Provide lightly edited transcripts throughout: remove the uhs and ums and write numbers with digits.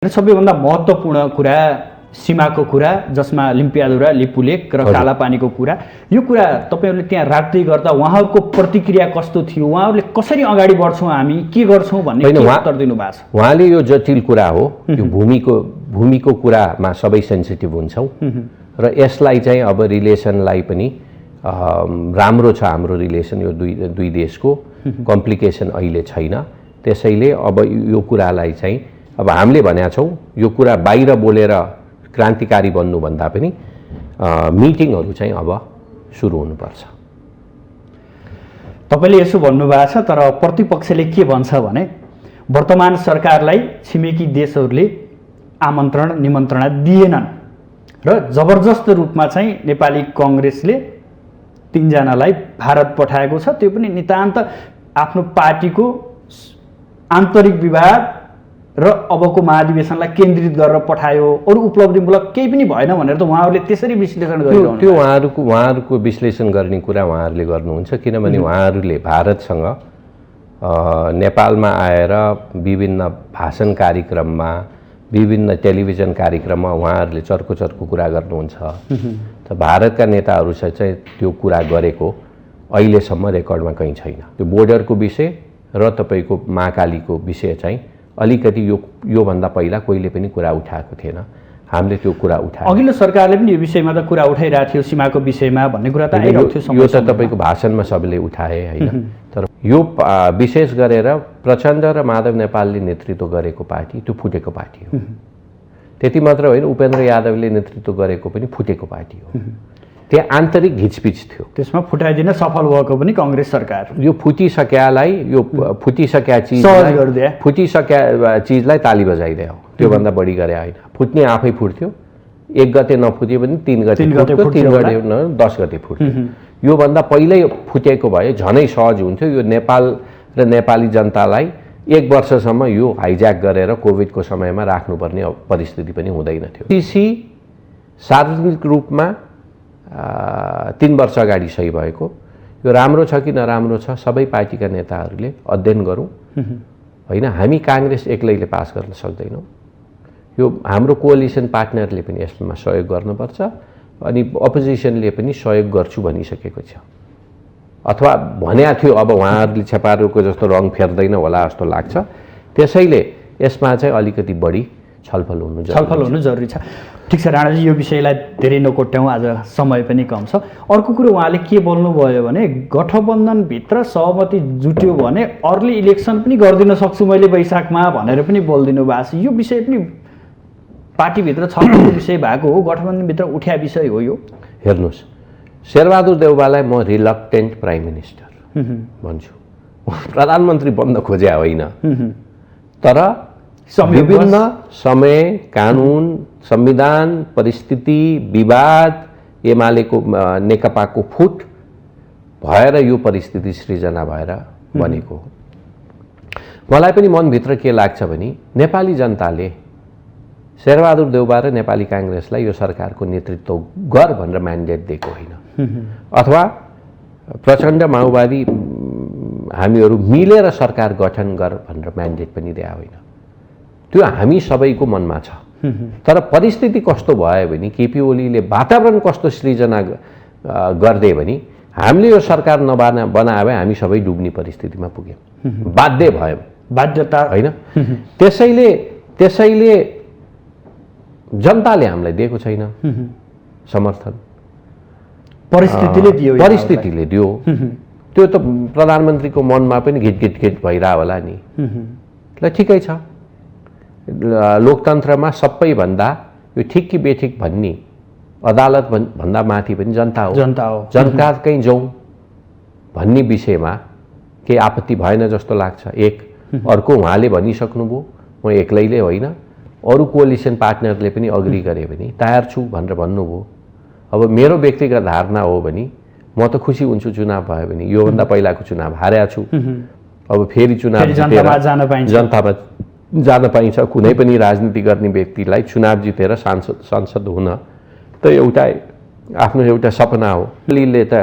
सबैभन्दा महत्त्वपूर्ण कुरा सीमाको कुरा, जसमा लिम्पियाधुरा, लिपुलेक र कालापानीको कुरा, यो कुरा तपाईँहरूले त्यहाँ राख्दै गर्दा उहाँहरूको प्रतिक्रिया कस्तो थियो? उहाँहरूले कसरी अगाडि बढ्छौँ, हामी के गर्छौँ भन्ने उत्तर दिनुभएको छ? उहाँले यो जटिल कुरा हो, यो भूमिको कुरामा सबै सेन्सिटिभ हुन्छौँ र यसलाई चाहिँ अब रिलेसनलाई पनि राम्रो छ हाम्रो रिलेसन यो दुई देशको, कम्प्लिकेसन अहिले छैन। त्यसैले अब यो कुरालाई चाहिँ अब हामीले भनेका छौँ यो कुरा बाहिर बोलेर क्रान्तिकारी बन्नुभन्दा पनि मिटिङहरू चाहिँ अब सुरु हुनुपर्छ। तपाईँले यसो भन्नुभएको छ, तर प्रतिपक्षले के भन्छ भने वर्तमान सरकारलाई छिमेकी देशहरूले आमन्त्रण निमन्त्रणा दिएनन् र जबरजस्त रूपमा चाहिँ नेपाली काङ्ग्रेसले 3 जनालाई भारत पठाएको छ, त्यो पनि नितान्त आफ्नो पार्टीको आन्तरिक विवाद र अबको महाधिवेशनलाई केन्द्रित गरेर पठायो, अरू उपलब्धिमूलक केही पनि भएन भनेर त उहाँहरूले त्यसरी विश्लेषण गरिरहनु। त्यो उहाँहरूको विश्लेषण गर्ने कुरा उहाँहरूले गर्नुहुन्छ, किनभने उहाँहरूले भारतसँग नेपालमा आएर विभिन्न भाषण कार्यक्रममा, विभिन्न टेलिभिजन कार्यक्रममा उहाँहरूले चर्को कुरा गर्नुहुन्छ। त भारतका नेताहरूसँग चाहिँ त्यो कुरा गरेको अहिलेसम्म रेकर्डमा कहीँ छैन। त्यो बोर्डरको विषय र तपाईँको महाकालीको विषय चाहिँ अलिकति योभन्दा पहिला कोहीले पनि कुरा उठाएको थिएन, हामीले त्यो कुरा उठायो। अघिल्लो सरकारले पनि यो विषयमा त कुरा उठाइरहेको थियो, सीमाको विषयमा भन्ने कुरा त आइरहेको थियो। यो त तपाईँको भाषणमा सबैले उठाए होइन, तर यो विशेष गरेर प्रचण्ड र माधव नेपालले नेतृत्व गरेको पार्टी त्यो फुटेको पार्टी हो। त्यति मात्र होइन, उपेन्द्र यादवले नेतृत्व गरेको पनि फुटेको पार्टी हो। त्यहाँ आन्तरिक घिचपिच थियो, त्यसमा फुटाइदिन सफल भएको पनि काङ्ग्रेस सरकार। यो फुटिसक्यालाई, यो फुटिसक्या चिजलाई ताली बजाइदियो, त्योभन्दा बढी गरे होइन। फुट्ने आफै फुट्थ्यो, 1 गते नफुट्यो भने 3 गते फुट्थ्यो, 3 गते 10 गते फुट्थ्यो। योभन्दा पहिल्यै फुटेको भए झनै सहज हुन्थ्यो। यो नेपाल र नेपाली जनतालाई 1 वर्षसम्म यो हाइज्याक गरेर कोभिडको समयमा राख्नुपर्ने परिस्थिति पनि हुँदैन थियो। सिसी सार्वजनिक रूपमा 3 वर्ष अगाडि सही भएको, यो राम्रो छ कि नराम्रो छ सबै पार्टीका नेताहरूले अध्ययन गरौँ होइन। हामी काङ्ग्रेस एक्लैले पास गर्न सक्दैनौँ, यो हाम्रो कोअलिसन पार्टनरले पनि यसमा सहयोग गर्नुपर्छ, अनि अपोजिसनले पनि सहयोग गर्छु भनिसकेको छ, अथवा भनेको थियो। अब उहाँहरूले छेपारोको जस्तो रङ फेर्दैन होला जस्तो लाग्छ। त्यसैले यसमा चाहिँ अलिकति बढी छलफल हुनु जरुरी छ। ठिक छ राणाजी, यो विषयलाई धेरै नकोट्याउँ, आज समय पनि कम छ। अर्को कुरो उहाँले के बोल्नुभयो भने गठबन्धनभित्र सहमति जुट्यो भने अर्ली इलेक्सन पनि गरिदिन सक्छु मैले वैशाखमा भनेर पनि बोलिदिनु भएको छ। यो विषय पनि पार्टीभित्र छलफलको विषय भएको हो, गठबन्धनभित्र उठ्या विषय हो यो। हेर्नुहोस्, शेरबहादुर देउवालाई म रिलक्टेन्ट प्राइम मिनिस्टर भन्छु। प्रधानमन्त्री बन्न खोज्या होइन, तर विभिन्न समय, कानुन, संविधान, परिस्थिति, विवाद, एमालेको नेकपाको फुट भएर यो परिस्थिति सृजना भएर बनेको हो। मलाई पनि मनभित्र के लाग्छ भने नेपाली जनताले शेरबहादुर देउवा र नेपाली काङ्ग्रेसलाई यो सरकारको नेतृत्व गर भनेर म्यान्डेट दिएको होइन, अथवा प्रचण्ड माओवादी हामीहरू मिलेर सरकार गठन गर भनेर म्यान्डेट पनि दिए होइन। त्यो हामी सबैको मनमा छ। तर परिस्थिति कस्तो भयो भने केपी ओलीले वातावरण कस्तो सृजना गर्दे भने हामीले यो सरकार बनाए भए हामी सबै डुब्ने परिस्थितिमा पुग्यौँ, बाध्य भयौँ, बाध्यता होइन। त्यसैले जनताले हामीलाई दिएको छैन समर्थन, परिस्थितिले दियो। त्यो त प्रधानमन्त्रीको मनमा पनि घिट भइरह होला नि। ल ठिकै छ, लोकतन्त्रमा सबैभन्दा यो ठिक कि बेठिक भन्ने अदालत भन्दा माथि पनि जनता हो। जनताकै जाउँ भन्ने विषयमा केही आपत्ति भएन जस्तो लाग्छ। एक अर्को उहाँले भनिसक्नुभयो, म एक्लैले होइन, अरू कोअलिसन पार्टनरले पनि अग्री गरे भने तयार छु भनेर भन्नुभयो। अब मेरो व्यक्तिगत धारणा हो भने म त खुसी हुन्छु चुनाव भयो भने। योभन्दा पहिलाको चुनाव हारेको छु, अब फेरि चुनाव जनतामा जान पाइन्छ। कुनै पनि राजनीति गर्ने व्यक्तिलाई चुनाव जितेर सांसद हुन त आफ्नो एउटा सपना हो। ओलीले त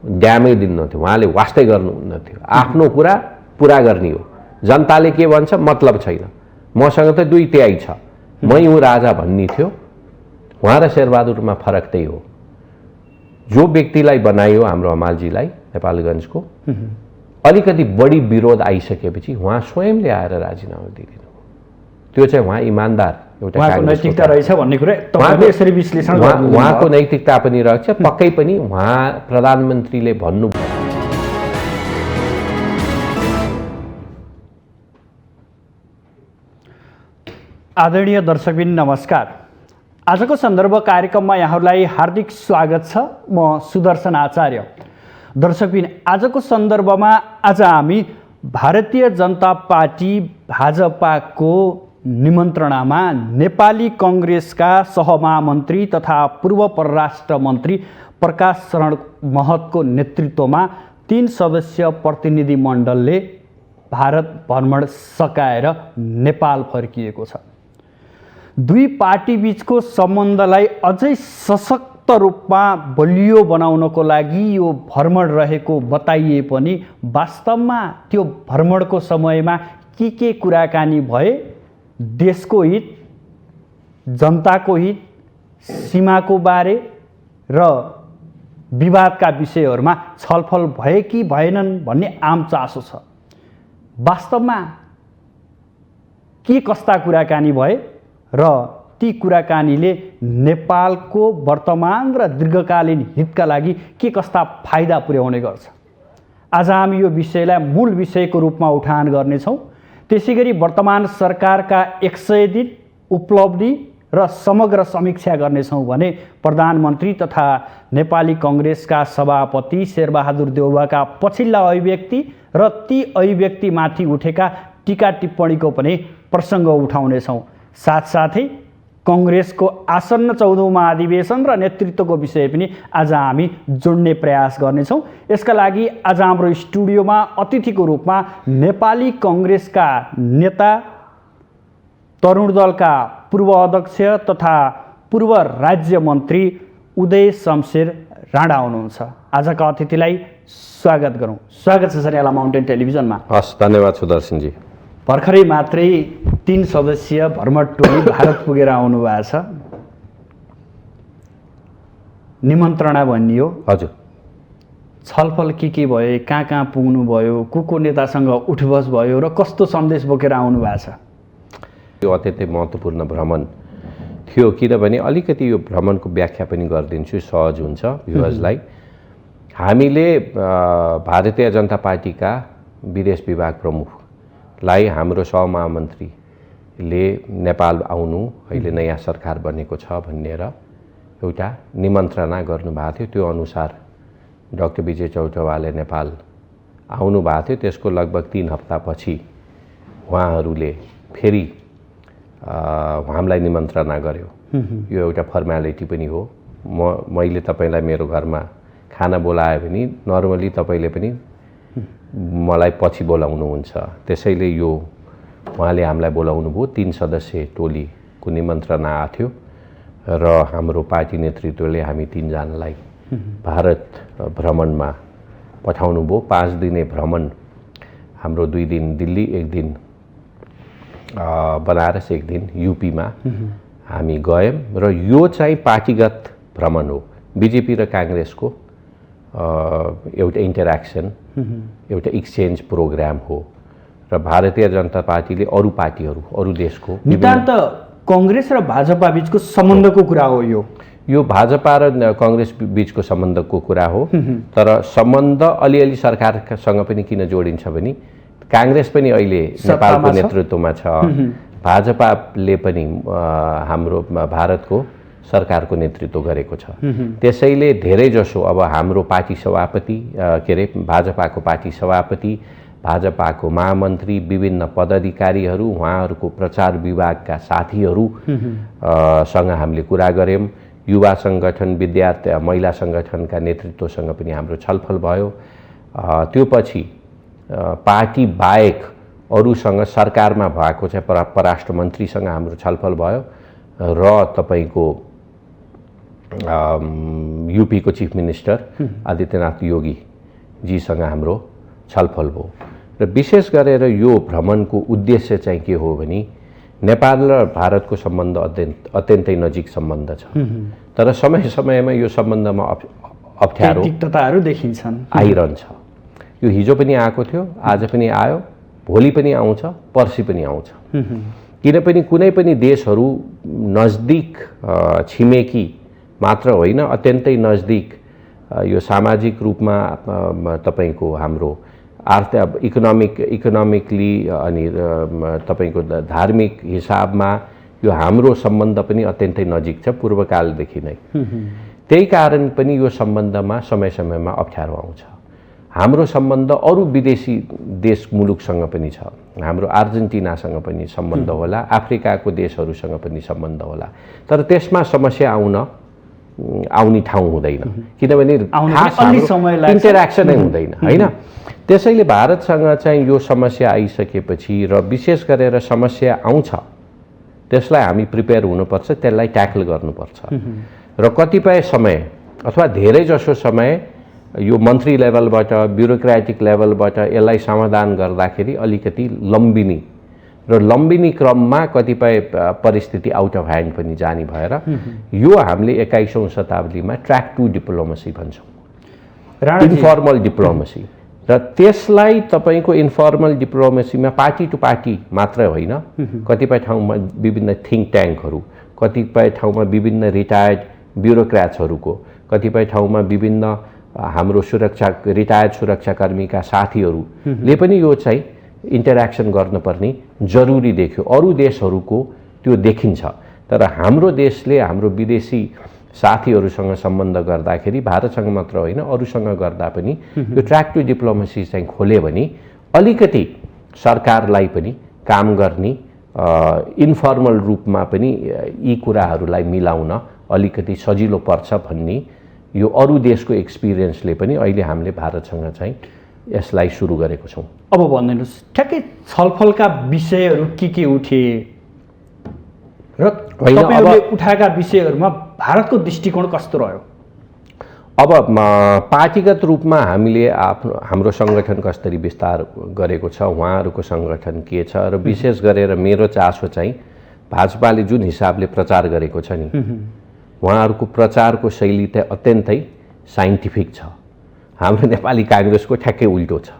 ड्यामै दिनुहुन्थ्यो, उहाँले वास्तै गर्नुहुन्न थियो। आफ्नो कुरा पुरा गर्ने हो। जनताले के भन्छ मतलब छैन, मसँग त 2 तिहाई छ, मै हुँ राजा भन्ने थियो। उहाँ र शेरबहादुरमा फरक त्यही हो। जो व्यक्तिलाई बनायो हाम्रो हमालजीलाई नेपालगञ्जको अलिकति बढी विरोध आइसकेपछि उहाँ स्वयंले आएर राजीनामा दिइदिनु। त्यो चाहिँ उहाँ इमान्दार एउटा उहाँको नैतिकता रहेछ भन्ने कुरा तपाईले यसरी विश्लेषण गर्नु। उहाँको नैतिकता पनि रहेछ। पक्कै पनि उहाँ प्रधानमन्त्रीले भन्नु। आदरणीय दर्शकबिन नमस्कार। आजको सन्दर्भ कार्यक्रममा यहाँहरूलाई हार्दिक स्वागत छ। म सुदर्शन आचार्य। दर्शकबिन आजको सन्दर्भमा आज हामी भारतीय जनता पार्टी भाजपाको निमन्त्रणामा नेपाली कङ्ग्रेसका सहमहामन्त्री तथा पूर्व परराष्ट्र मन्त्री प्रकाश शरण महतको नेतृत्वमा 3 सदस्यीय प्रतिनिधि मण्डलले भारत भ्रमण सकाएर नेपाल फर्किएको छ। दुई पार्टी बीचको सम्बन्धलाई अझै सशक्त रूपमा बलियो बनाउनको लागि यो भ्रमण रहेको बताइए पनि वास्तवमा त्यो भ्रमणको समयमा के कुराकानी भए, देशको हित, जनताको हित, सीमाको बारे र विवादका विषयहरूमा छलफल भए कि भएनन् भन्ने आम चासो छ। वास्तवमा के कस्ता कुराकानी भए र ती कुराकानीले नेपालको वर्तमान र दीर्घकालीन हितका लागि के कस्ता फाइदा पुर्याउने गर्छ। आज हामी यो विषयलाई मूल विषयको रूपमा उठान गर्नेछौँ। त्यसैगरी वर्तमान सरकारका 100 दिन उपलब्धि र समग्र समीक्षा गर्नेछौँ भने प्रधानमन्त्री तथा नेपाली कङ्ग्रेसका सभापति शेरबहादुर देउवाका पछिल्ला अभिव्यक्ति र ती अभिव्यक्तिमाथि उठेका टीका टिप्पणीको पनि प्रसङ्ग उठाउनेछौँ। साथसाथै कङ्ग्रेसको आसन्न 14औं महाधिवेशन र नेतृत्वको विषय पनि आज हामी जोड्ने प्रयास गर्नेछौँ। यसका लागि आज हाम्रो स्टुडियोमा अतिथिको रूपमा नेपाली कङ्ग्रेसका नेता, तरुण दलका पूर्व अध्यक्ष तथा पूर्व राज्य मन्त्री उदय शमशेर राणा हुनुहुन्छ। आजका अतिथिलाई स्वागत गरौँ। स्वागत छ सर यहाँलाई माउन्टेन टेलिभिजनमा। हस्, धन्यवाद सुदर्शनजी। भर्खरै मात्रै 3 सदस्यीय भ्रमण टोली भारत पुगेर आउनु भएको छ। निमन्त्रणा भनियो। हजुर। छलफल के भए, कहाँ पुग्नु भयो, को नेतासँग उठबस भयो र कस्तो सन्देश बोकेर आउनु भएको छ? यो अत्यन्तै महत्त्वपूर्ण भ्रमण थियो। किनभने अलिकति यो भ्रमणको व्याख्या पनि गरिदिन्छु, सहज हुन्छ भ्युअर्सलाई। हामीले भारतीय जनता पार्टीका विदेश विभाग प्रमुखलाई हाम्रो सहमहामन्त्रीले नेपाल आउनु, अहिले नयाँ सरकार बनेको छ भनेर एउटा निमन्त्रणा गर्नुभएको थियो। त्यो अनुसार डाक्टर विजय चौटालाले नेपाल आउनु भएको थियो। त्यसको लगभग 3 हप्तापछि उहाँहरूले फेरि हामीलाई निमन्त्रणा गर्यो। यो एउटा फर्मालिटी पनि हो। मैले तपाईँलाई मेरो घरमा खाना बोलायो भने नर्मली तपाईँले पनि मलाई पछि बोलाउनुहुन्छ। त्यसैले यो उहाँले हामीलाई बोलाउनु भयो। 3 सदस्यीय टोलीको निमन्त्रणा आएको थियो र हाम्रो पार्टी नेतृत्वले हामी 3 जनालाई भारत भ्रमणमा पठाउनु भयो। 5 दिने भ्रमण हाम्रो 2 दिन दिल्ली, 1 दिन बनारस, 1 दिन युपीमा हामी गयौँ र यो चाहिँ पार्टीगत भ्रमण हो। बिजेपी र काङ्ग्रेसको एउटा इन्टरेक्सन, एउटा एक्सचेन्ज प्रोग्राम हो र भारतीय जनता पार्टीले अरू पार्टीहरू, अरू देशको नितान्त कङ्ग्रेस र भाजपा बीचको सम्बन्धको कुरा हो। यो भाजपा र कङ्ग्रेस बीचको सम्बन्धको कुरा हो। तर सम्बन्ध अलिअलि सरकारसँग पनि किन जोडिन्छ भने काङ्ग्रेस पनि अहिले नेपालको नेतृत्वमा छ, भाजपाले पनि हाम्रो भारतको सरकारको नेतृत्व गरेको छ। त्यसैले धेरैजसो अब हाम्रो पार्टी सभापति भाजपाको पार्टी सभापति, भाजपाको महामन्त्री, विभिन्न पदाधिकारीहरू, उहाँहरूको प्रचार विभागका साथीहरू सँग हामीले कुरा गऱ्यौँ। युवा सङ्गठन, विद्यार्थी, महिला सङ्गठनका नेतृत्वसँग पनि हाम्रो छलफल भयो। त्यो पछि पार्टी बाहेक अरूसँग सरकारमा भएको चाहिँ परराष्ट्र मन्त्रीसँग हाम्रो छलफल भयो र तपाईँको युपीको चिफ मिनिस्टर आदित्यनाथ योगीजीसँग हाम्रो छलफल भयो। र विशेष गरेर यो भ्रमणको उद्देश्य चाहिँ के हो भने नेपाल र भारतको सम्बन्ध अत्यन्तै नजिक सम्बन्ध छ, तर समय समयमा यो सम्बन्धमा अप्ठ्यारो तिक्तताहरू देखिन्छन्, आइरहन्छ। यो हिजो पनि आएको थियो, आज पनि आयो, भोलि पनि आउँछ, पर्सि पनि आउँछ। किनभने कुनै पनि देशहरू नजदिक छिमेकी मात्र होइन, अत्यन्तै नजदिक यो सामाजिक रूपमा तपाईको हाम्रो इकोनोमिकली अनि तपाईको धार्मिक हिसाबमा यो हाम्रो सम्बन्ध पनि अत्यन्तै नजिक छ पूर्वकालदेखि नै। त्यही कारण पनि यो सम्बन्धमा समय समयमा अप्ठ्यारो आउँछ। हाम्रो सम्बन्ध अरू विदेशी देश मुलुकसँग पनि छ, हाम्रो अर्जेन्टिनासँग पनि सम्बन्ध होला, अफ्रिकाको देशहरूसँग पनि सम्बन्ध होला, तर त्यसमा समस्या आउने ठाउँ हुँदैन, किनभने इन्टरेक्सनै हुँदैन होइन। त्यसैले भारतसँग चाहिँ यो समस्या आइसकेपछि र विशेष गरेर समस्या आउँछ त्यसलाई हामी प्रिपेयर हुनुपर्छ, त्यसलाई ट्याकल गर्नुपर्छ र कतिपय समय अथवा धेरै जसो समय यो मन्त्री लेभलबाट ब्युरोक्रेटिक लेभलबाट यसलाई समाधान गर्दाखेरि अलिकति लम्बिनी र लम्बिनी क्रममा कतिपय परिस्थिति आउट अफ ह्यान्ड पनि जाने भएर यो हामीले 21औं शताब्दीमा ट्र्याक टु डिप्लोमेसी भन्छौँ, इन्फर्मल डिप्लोमेसी। र त्यसलाई तपाईको इन्फर्मल डिप्लोमेसीमा पार्टी टु पार्टी मात्र होइन, कतिपय ठाउँमा विभिन्न थिङ्क ट्याङ्कहरू, कतिपय ठाउँमा विभिन्न रिटायर्ड ब्युरोक्र्याट्सहरूको, कतिपय ठाउँमा विभिन्न हाम्रो रिटायर्ड सुरक्षाकर्मीका साथीहरूले पनि यो चाहिँ इन्टरेक्सन गर्नुपर्ने जरुरी देख्यो। अरू देशहरूको त्यो देखिन्छ, तर हाम्रो देशले हाम्रो विदेशी साथीहरूसँग सम्बन्ध गर्दाखेरि भारतसँग मात्र होइन अरूसँग गर्दा पनि यो ट्र्याक टु डिप्लोमेसी चाहिँ खोल्यो भने अलिकति सरकारलाई पनि काम गर्ने इन्फर्मल रूपमा पनि यी कुराहरूलाई मिलाउन अलिकति सजिलो पर्छ भन्ने यो अरू देशको एक्सपिरियन्सले पनि अहिले हामीले भारतसँग चाहिँ यसलाई सुरु गरेको छौँ। अब भनिदिनुहोस् ठ्याक्कै छलफलका विषयहरू के उठे र तपाईहरुले उठाएका विषयहरूमा भारतको दृष्टिकोण कस्तो रह्यो? अब पार्टीगत रूपमा हामीले हाम्रो संगठन कसरी विस्तार गरेको छ, उहाँहरूको संगठन के छ र विशेष गरेर मेरो चासो चाहिँ भाजपाले जुन हिसाबले प्रचार गरेको छ नि, उहाँहरूको प्रचारको शैली त अत्यन्तै साइन्टिफिक छ। हाम्रो नेपाली कांग्रेसको ठ्याक्कै उल्टो छ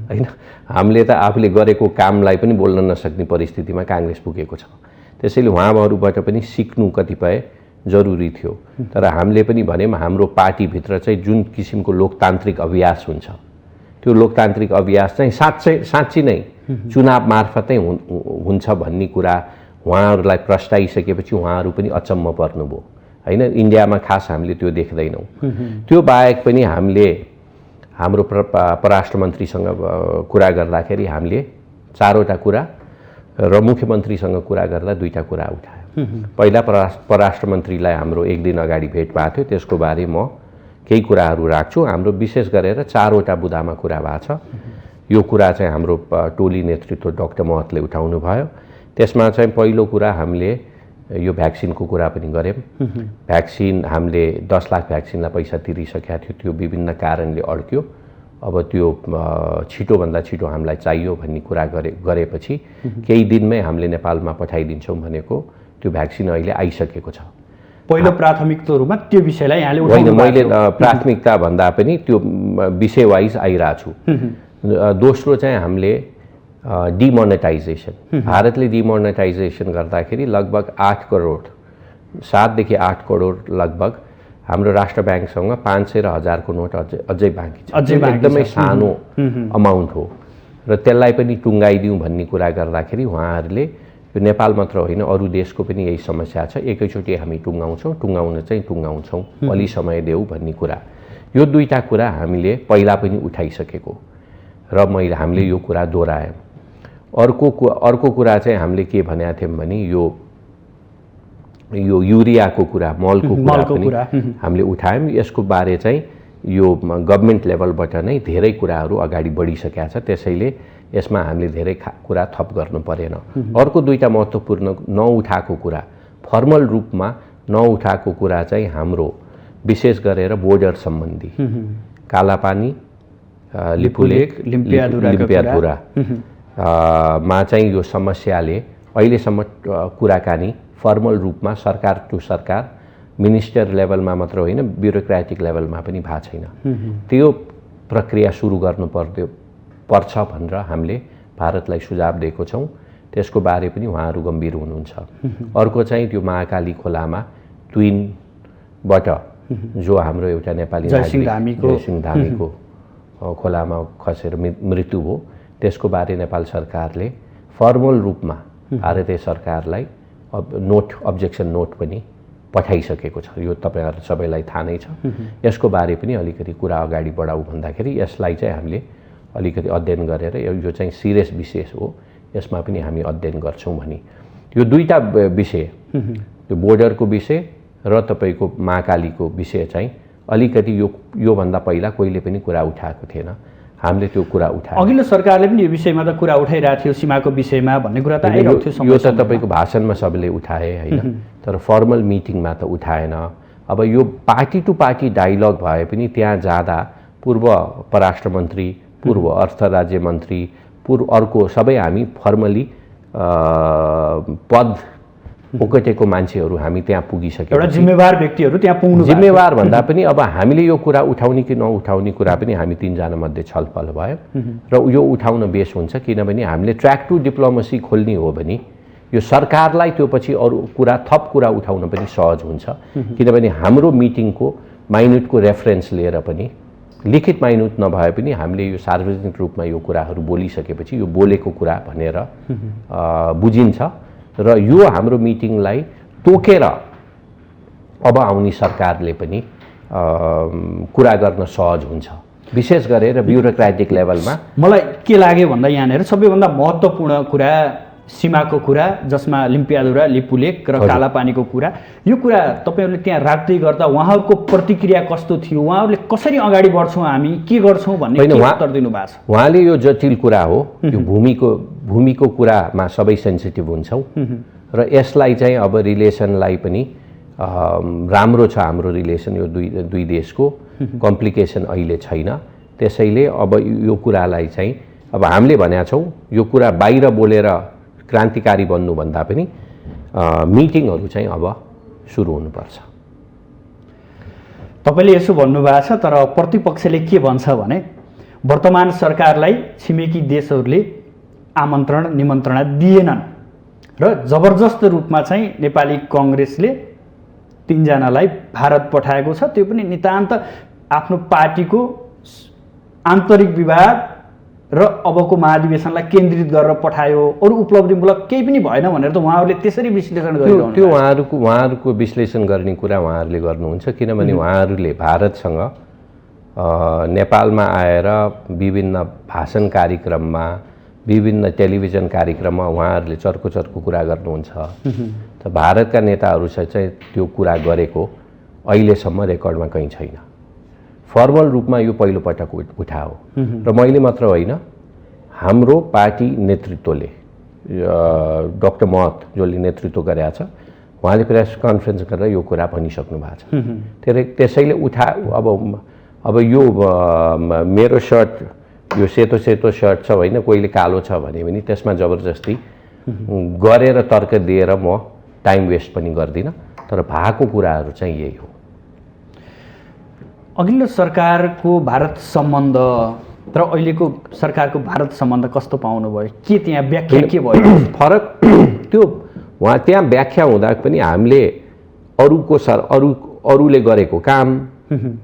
हैन। हामीले त आफूले गरेको कामलाई पनि बोल्न नसक्ने परिस्थितिमा कांग्रेस पुगेको छ। त्यसैले उहाँहरूबाट पनि सिक्नु कतिपय जरुरी थियो। तर हामीले पनि भन्यौं हाम्रो पार्टीभित्र चाहिँ जुन किसिमको लोकतान्त्रिक अभ्यास हुन्छ, त्यो लोकतान्त्रिक अभ्यास चाहिँ साँच्चै नै चुनाव मार्फतै हुन्छ भन्ने कुरा उहाँहरूलाई प्रस्ताइसकेपछि उहाँहरू पनि अचम्म पर्नुभयो हैन। इन्डियामा खास हामीले त्यो देख्दैनौं। त्यो बाहेक पनि हामीले हाम्रो परराष्ट्र मन्त्रीसँग कुरा गर्दाखेरि हामीले 4 वटा कुरा र मुख्यमन्त्रीसँग कुरा गर्दा 2टा कुरा उठायो। पहिला परराष्ट्र मन्त्रीलाई हाम्रो 1 दिन अगाडि भेट भएको थियो, त्यसको बारे म केही कुराहरू राख्छु। हाम्रो विशेष गरेर 4 वटा बुदामा कुरा भएको छ। यो कुरा चाहिँ हाम्रो टोली नेतृत्व डाक्टर महतले उठाउनु भयो। त्यसमा चाहिँ पहिलो कुरा हामीले यो भ्याक्सिनको कुरा पनि गर्यौं। भ्याक्सिन हामीले 10 लाख भ्याक्सिनलाई पैसा तिरिसकेका थियो, त्यो विभिन्न कारणले अड्क्यो। अब त्यो छिटोभन्दा छिटो हामीलाई चाहियो भन्ने कुरा गरेपछि केही दिनमै हामीले नेपालमा पठाइदिन्छौँ भनेको त्यो भ्याक्सिन अहिले आइसकेको छ। पहिलो प्राथमिकता रूपमा त्यो विषयलाई यहाँले उठाउनु होइन, मैले प्राथमिकता भन्दा पनि त्यो विषय वाइज आइरहेको छु। दोस्रो चाहिँ हामीले डिमोनेटाइजेसन, भारतले डिमोनेटाइजेसन गर्दाखेरि लगभग 8 करोड 7 देखि 8 करोड लगभग हाम्रो राष्ट्र ब्याङ्कसँग 500 र 1000 को नोट अझै बाँकी छ। एकदमै सानो अमाउन्ट हो र त्यसलाई पनि टुङ्गाइदिउँ भन्ने कुरा गर्दाखेरि उहाँहरूले यो नेपाल मात्र होइन अरू देशको पनि यही समस्या छ, एकैचोटि हामी टुङ्गाउँछौँ, अलि समय देऊ भन्ने कुरा। यो 2टा कुरा हामीले पहिला पनि उठाइसकेको र हामीले यो कुरा दोहोऱ्यायौँ। अर्को कुरा चाहिँ हामीले के भनेका थियौँ भने यो युरियाको कुरा, मलको कुरा पनि हामीले उठायौँ। यसको बारे चाहिँ यो गभर्नमेन्ट लेभलबाट नै धेरै कुराहरू अगाडि बढिसकेका छ, त्यसैले यसमा हामीले धेरै कुरा थप गर्नु परेन। अर्को 2टा महत्त्वपूर्ण नउठाएको कुरा, फर्मल रूपमा नउठाएको कुरा चाहिँ हाम्रो विशेष गरेर बोर्डर सम्बन्धी कालापानी, लिपुलेक, लिम्पियाधुरा मा चाहिँ यो समस्याले अहिलेसम्म कुराकानी फर्मल रूपमा सरकार टु सरकार मिनिस्टर लेभलमा मात्र होइन ब्युरोक्रेटिक लेभलमा पनि भएको छैन। त्यो प्रक्रिया सुरु पर्छ भनेर हामीले भारतलाई सुझाव दिएको छौँ। त्यसको बारे पनि उहाँहरू गम्भीर हुनुहुन्छ। अर्को चाहिँ त्यो महाकाली खोलामा ट्विनबाट जो हाम्रो एउटा नेपाली जयसिंह धामीको खोलामा खसेर मृत्यु भयो, त्यसको बारे नेपाल सरकारले फर्मल रूपमा भारतीय सरकारलाई अब्जेक्सन नोट पनि पठाइसकेको छ। यो तपाईहरु सबैलाई थाहा नै छ। यसको बारे पनि अलिकति कुरा अगाडि बढाऊ भन्दाखेरि यसलाई चाहिँ हामीले अलिकति अध्ययन गरेर यो चाहिँ सिरियस विषय हो, यसमा पनि हामी अध्ययन गर्छौं भनी यो दुईटा विषय, यो बोर्डरको विषय र तपाईको महाकालीको विषय चाहिँ अलिकति यो भन्दा पहिला कोहीले पनि कुरा उठाएको थिएन। हामीले त्यो कुरा उठाए। अघिल्लो सरकारले पनि यो विषयमा त कुरा उठाइरहेको थियो, सीमाको विषयमा भन्ने कुरा त आइरहेको थियो। यो त तपाईको भाषणमा सबैले उठाए हैन, तर फर्मल मिटिङमा त उठाएन। अब यो पार्टी टु पार्टी डायलग भए पनि त्यहाँ जाँदा पूर्व परराष्ट्र मन्त्री, पूर्व अर्थ राज्य मन्त्री, पूर्व अर्को सबै हामी फर्मली पद ओकटेको मान्छेहरू हामी त्यहाँ पुगिसक्यौं। एउटा जिम्मेवार व्यक्तिहरू त्यहाँ पुग्नु, जिम्मेवार भन्दा पनि अब हामीले यो कुरा उठाउने कि नउठाउने कुरा पनि हामी तीनजना मध्ये छलफल भयो र यो उठाउन बेस हुन्छ, किनभने हामीले ट्र्याक टु डिप्लोमेसी खोल्ने हो भने यो सरकारलाई त्यो पछि अरु कुरा थप कुरा उठाउन पनि सहज हुन्छ। किनभने हाम्रो मिटिङको माइन्युटको रेफरेन्स लिएर पनि लिखित माइन्युट नभए पनि हामीले यो सार्वजनिक रूपमा यो कुराहरू बोलिसकेपछि यो बोलेको कुरा भनेर बुझिन्छ र यो हाम्रो मिटिङलाई तोकेर अब आउने सरकारले पनि कुरा गर्न सहज हुन्छ, विशेष गरेर ब्युरोक्रेटिक लेभलमा। मलाई के लाग्यो भन्दा यहाँनिर सबैभन्दा महत्त्वपूर्ण कुरा सीमाको कुरा, जसमा लिम्पियाधुरा, लिपुलेक र कालापानीको कुरा, यो कुरा तपाईहरुले त्यहाँ राख्दै गर्दा उहाँहरुको प्रतिक्रिया कस्तो थियो? उहाँहरुले कसरी अगाडि बढ्छौं, हामी के गर्छौं भन्ने के उत्तर दिनु भएको छ? उहाँले यो जटिल कुरा हो, यो भूमिको कुरामा सबै सेन्सिटिभ हुन्छौं र यसलाई चाहिँ अब रिलेसनलाई पनि राम्रो छ हाम्रो रिलेसन यो दुई देशको, कम्प्लिकेसन अहिले छैन। त्यसैले अब यो कुरालाई चाहिँ अब हामीले भनेका छौं, यो कुरा बाहिर बोलेर क्रान्तिकारी बन्नु भन्दा पनि मिटिङहरु चाहिँ अब सुरु हुनुपर्छ। तपाईले यसो भन्नुभएको छ, तर प्रतिपक्षले के भन्छ भने वर्तमान सरकारलाई छिमेकी देशहरूले आमन्त्रण निमन्त्रणा दिएनन् र जबरजस्त रूपमा चाहिँ नेपाली कांग्रेसले तीनजनालाई भारत पठाएको छ, त्यो पनि नितान्त आफ्नो पार्टीको आन्तरिक विवाद र अबको महाधिवेशनलाई केन्द्रित गरेर पठायो, अरु उपलब्धिमूलक केही पनि भएन भनेर त उहाँहरूले त्यसरी विश्लेषण गरिरहनु। त्यो उहाँहरूको विश्लेषण गर्ने कुरा उहाँहरूले गर्नुहुन्छ, किनभने उहाँहरूले भारतसँग नेपालमा आएर विभिन्न भाषण कार्यक्रममा, विभिन्न टेलिभिजन कार्यक्रममा उहाँहरूले चर्को कुरा गर्नुहुन्छ। त भारतका नेताहरूसँग चाहिँ त्यो कुरा गरेको अहिलेसम्म रेकर्डमा कहीँ छैन। फर्मल रूपमा यो पहिलो पटक उठायो र मैले मात्र होइन, हाम्रो पार्टी नेतृत्वले डाक्टर महत जसले नेतृत्व गरेका छ, उहाँले प्रेस कन्फरेन्स गरेर यो कुरा भनिसक्नु भएको छ। त्यसैले अब यो मेरो सर्ट, यो सेतो सर्ट छ होइन, कोहीले कालो छ भने पनि त्यसमा जबरजस्ती गरेर तर्क दिएर म टाइम वेस्ट पनि गर्दिन, तर भएको कुराहरू चाहिँ यही हो। अघिल्लो सरकारको भारत सम्बन्ध र अहिलेको सरकारको भारत सम्बन्ध कस्तो पाउनुभयो? के त्यहाँ व्याख्या के भयो? फरक त्यो वहाँ त्यहाँ व्याख्या हुँदा पनि हामीले अरूले गरेको काम,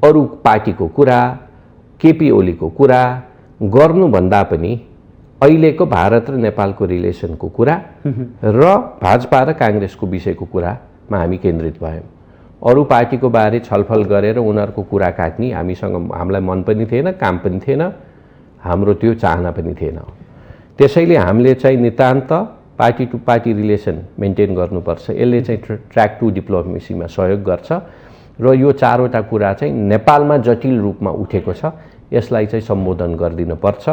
अरू पार्टीको कुरा, केपी ओलीको कुरा गर्नुभन्दा पनि अहिलेको भारत र नेपालको रिलेसनको कुरा र भाजपा र कांग्रेसको विषयको कुरामा हामी केन्द्रित भयौं। अरू पार्टीको बारे छलफल गरेर उनीहरूको कुरा काट्ने हामीलाई मन पनि थिएन, काम पनि थिएन, हाम्रो त्यो चाहना पनि थिएन। त्यसैले हामीले चाहिँ नितान्त party to party relation maintain गर्नुपर्छ। यसले चाहिँ ट्र्याक टु डिप्लोमेसीमा सहयोग गर्छ र यो चारवटा कुरा चाहिँ नेपालमा जटिल रूपमा उठेको छ, यसलाई चाहिँ सम्बोधन गरिदिनु पर्छ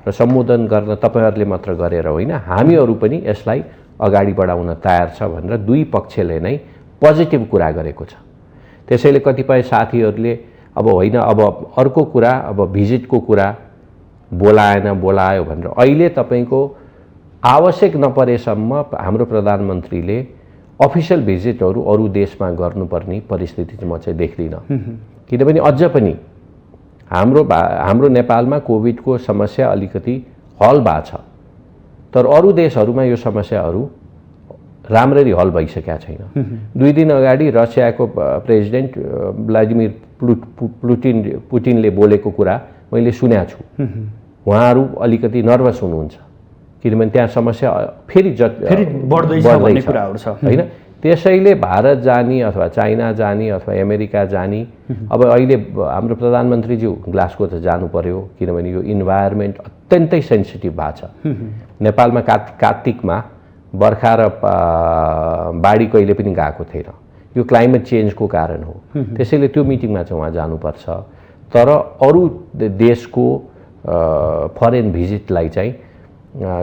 र सम्बोधन गर्न तपाईहरुले मात्र गरेर होइन, हामीहरू पनि यसलाई अगाडि बढाउन तयार छ भनेर दुई पक्षले नै पोजिटिभ कुरा गरेको छ। त्यसैले कतिपय साथीहरूले अब होइन, अब अर्को कुरा, अब भिजिटको कुरा बोलायो भनेर अहिले तपाईको आवश्यक नपरेसम्म हाम्रो प्रधानमन्त्रीले अफिसियल भिजिटहरू अरू देशमा गर्नुपर्ने परिस्थिति चाहिँ म चाहिँ देख्दिनँ। किनभने अझ पनि हाम्रो नेपालमा कोभिडको समस्या अलिकति हल भएको छ, तर अरू देशहरूमा यो समस्याहरू राम्ररी हल भइसकेका छैन। 2 दिन अगाडि रसियाको प्रेसिडेन्ट भ्लादिमिर पुटिनले बोलेको कुरा मैले सुनेको छु। उहाँहरू अलिकति नर्भस हुनुहुन्छ, किनभने त्यहाँ समस्या फेरि बढ्दैछ भन्ने कुराहरू छ हैन। त्यसैले भारत जाने अथवा चाइना जाने अथवा अमेरिका जाने, अब अहिले हाम्रो प्रधानमन्त्रीज्यू ग्लासगो त जानु पर्यो, किनभने यो इन्भाइरोमेन्ट अत्यन्तै सेन्सिटिभ भएको छ। नेपालमा कार्तिकमा बर्खा र बाढी कहिले पनि गएको थिएन, यो क्लाइमेट चेन्जको कारण हो। त्यसैले त्यो मिटिङमा चाहिँ उहाँ जानुपर्छ। तर अरू देशको फरेन भिजिटलाई चाहिँ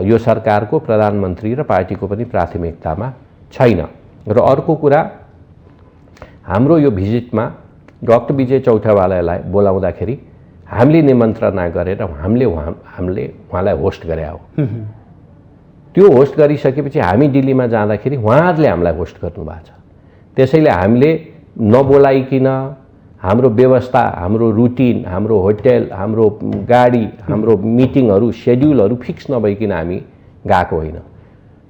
यो सरकारको प्रधानमन्त्री र पार्टीको पनि प्राथमिकतामा छैन। र अर्को कुरा, हाम्रो यो भिजिटमा डाक्टर विजय चौटालालाई बोलाउँदाखेरि हामीले निमन्त्रणा गरेर हामीले उहाँलाई होस्ट गरे हो। त्यो होस्ट गरिसकेपछि हामी दिल्लीमा जाँदाखेरि उहाँहरूले हामीलाई होस्ट गर्नुभएको छ। त्यसैले हामीले नबोलाइकन हाम्रो व्यवस्था, हाम्रो रुटिन, हाम्रो होटल, हाम्रो गाडी, हाम्रो मिटिङहरू, सेड्युलहरू फिक्स नभइकन हामी गएको होइन।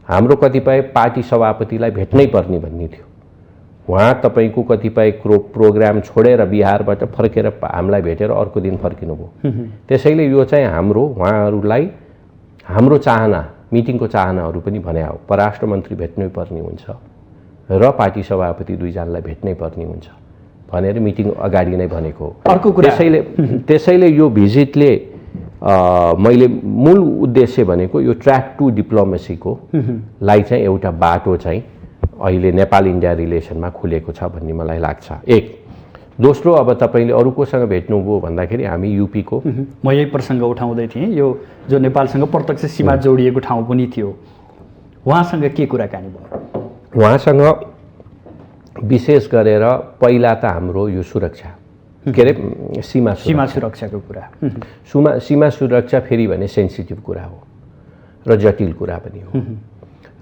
हाम्रो कतिपय पार्टी सभापतिलाई भेट्नै पर्ने भन्ने थियो। उहाँ तपाईँको कतिपय प्रोग्राम छोडेर बिहारबाट फर्केर हामीलाई भेटेर अर्को दिन फर्किनुभयो। त्यसैले यो चाहिँ हाम्रो उहाँहरूलाई हाम्रो चाहना, मिटिङको चाहनाहरू पनि भने हो। परराष्ट्र मन्त्री भेट्नै पर्ने हुन्छ र पार्टी सभापति 2 जनालाई भेट्नै पर्ने हुन्छ भनेर मिटिङ अगाडि नै भनेको हो। अर्को कुरा त्यसैले यो भिजिटले मैले मूल उद्देश्य भनेको यो ट्र्याक टु डिप्लोमेसीको लाई चाहिँ एउटा बाटो चाहिँ अहिले नेपाल इन्डिया रिलेसनमा खुलेको छ भन्ने मलाई लाग्छ। एक दोस्रो, अब तपाईँले अरू कोसँग भेट्नुभयो भन्दाखेरि हामी युपीको, म यही प्रसङ्ग उठाउँदै थिएँ, यो जो नेपालसँग प्रत्यक्ष सीमा जोडिएको ठाउँ पनि थियो, उहाँसँग के कुराकानी भयो? उहाँसँग विशेष गरेर पहिला त हाम्रो यो सुरक्षा, के अरे सीमा सुरक्षाको कुरा, सीमा सुरक्षा फेरि भने सेन्सिटिभ कुरा हो र जटिल कुरा पनि हो।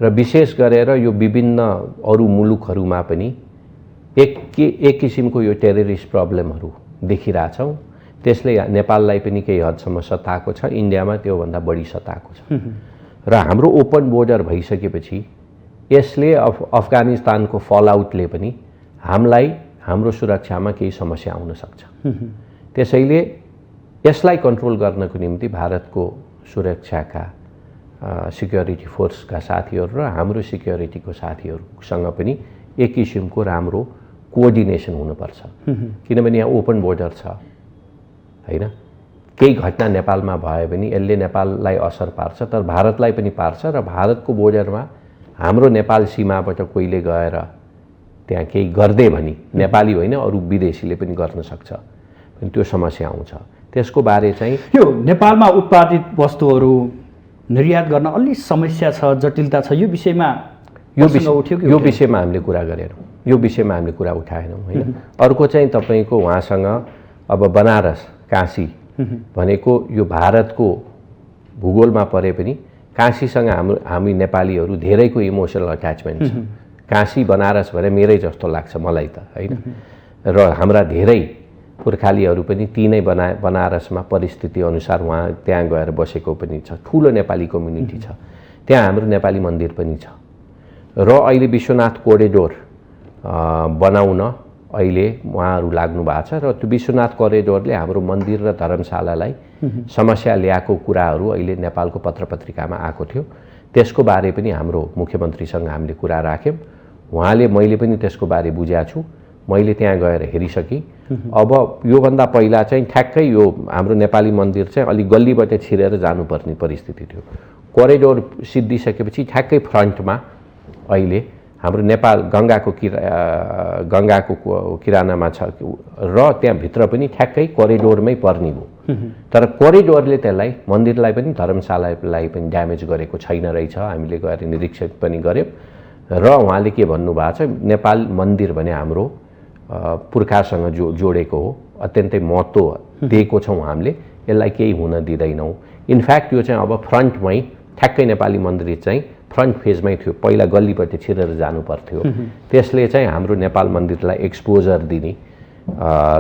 र विशेष गरेर यो विभिन्न अरू मुलुकहरूमा पनि एक किसिमको यो टेररिस्ट प्रब्लमहरू देखिरहेछौँ। त्यसले नेपाललाई पनि केही हदसम्म सताएको छ, इन्डियामा त्योभन्दा बढी सताएको छ। र हाम्रो ओपन बोर्डर भइसकेपछि यसले अफगानिस्तानको फलआउटले पनि हामीलाई हाम्रो सुरक्षामा केही समस्या आउन सक्छ। त्यसैले यसलाई कन्ट्रोल गर्नको निम्ति भारतको सुरक्षाका सिक्युरिटी फोर्सका साथीहरू र हाम्रो सिक्युरिटीको साथीहरूसँग पनि एक किसिमको राम्रो कोअर्डिनेसन हुनुपर्छ। किनभने यहाँ ओपन बोर्डर छ हैन। केही घटना नेपालमा भयो भने यसले नेपाललाई असर पार्छ, तर भारतलाई पनि पार्छ। र भारतको बोर्डरमा हाम्रो नेपाल सीमाबाट कोहीले गएर त्यहाँ केही गर्दै भने नेपाली होइन अरू विदेशीले पनि गर्न सक्छ, पनि त्यो समस्या आउँछ। त्यसको बारे चाहिँ यो नेपालमा उत्पादित वस्तुहरू निर्यात गर्न अलि समस्या छ, जटिलता छ, यो विषयमा यो विषयमा हामीले कुरा गरेनौँ, यो विषयमा हामीले कुरा उठाएनौँ हैन। अर्को चाहिँ तपाईँको उहाँसँग अब बनारस, काशी भनेको यो भारतको भूगोलमा परे पनि काशीसँग हामी नेपालीहरू धेरैको इमोसनल अट्याचमेन्ट छ। काशी बनारस भने मेरै जस्तो लाग्छ मलाई त हैन। र हाम्रा धेरै पुर्खालीहरू पनि तीनै बनारसमा परिस्थिति अनुसार उहाँ त्यहाँ गएर बसेको पनि छ। ठुलो नेपाली कम्युनिटी छ त्यहाँ, हाम्रो नेपाली मन्दिर पनि छ। र अहिले विश्वनाथ कोरिडोर बनाउन अहिले उहाँहरू लाग्नु भएको छ। र त्यो विश्वनाथ कोरिडोरले हाम्रो मन्दिर र धर्मशालालाई समस्या ल्याएको कुराहरू अहिले नेपालको पत्रपत्रिकामा आएको थियो। त्यसको बारे पनि हाम्रो मुख्यमन्त्रीसँग हामीले कुरा राख्यौँ। उहाँले, मैले पनि त्यसको बारे बुझेको छु, मैले त्यहाँ गएर हेरिसकेँ। अब योभन्दा पहिला चाहिँ ठ्याक्कै यो हाम्रो नेपाली मन्दिर चाहिँ अलिक गल्लीबाट छिरेर जानुपर्ने परिस्थिति थियो। कोरिडोर सिद्धिसकेपछि ठ्याक्कै फ्रन्टमा अहिले हाम्रो नेपाल गङ्गाको किरानामा छ र त्यहाँभित्र पनि ठ्याक्कै कोरिडोरमै पर्ने भयो। तर कोरिडोरले त्यसलाई मन्दिरलाई पनि धर्मशालालाई पनि ड्यामेज गरेको छैन रहेछ। हामीले गएर निरीक्षण पनि गऱ्यौँ र उहाँले के भन्नुभएको छ, नेपाल मन्दिर भने हाम्रो पुर्खासँग जोडेको हो, अत्यन्तै महत्त्व दिएको छौँ हामीले, यसलाई केही हुन दिँदैनौँ। इनफ्याक्ट यो चाहिँ अब फ्रन्टमै ठ्याक्कै नेपाली मन्दिर चाहिँ फ्रन्ट फेजमै थियो, पहिला गल्लीपट्टि छिरेर जानु पर्थ्यो। त्यसले चाहिँ हाम्रो नेपाल मन्दिरलाई एक्सपोजर दिने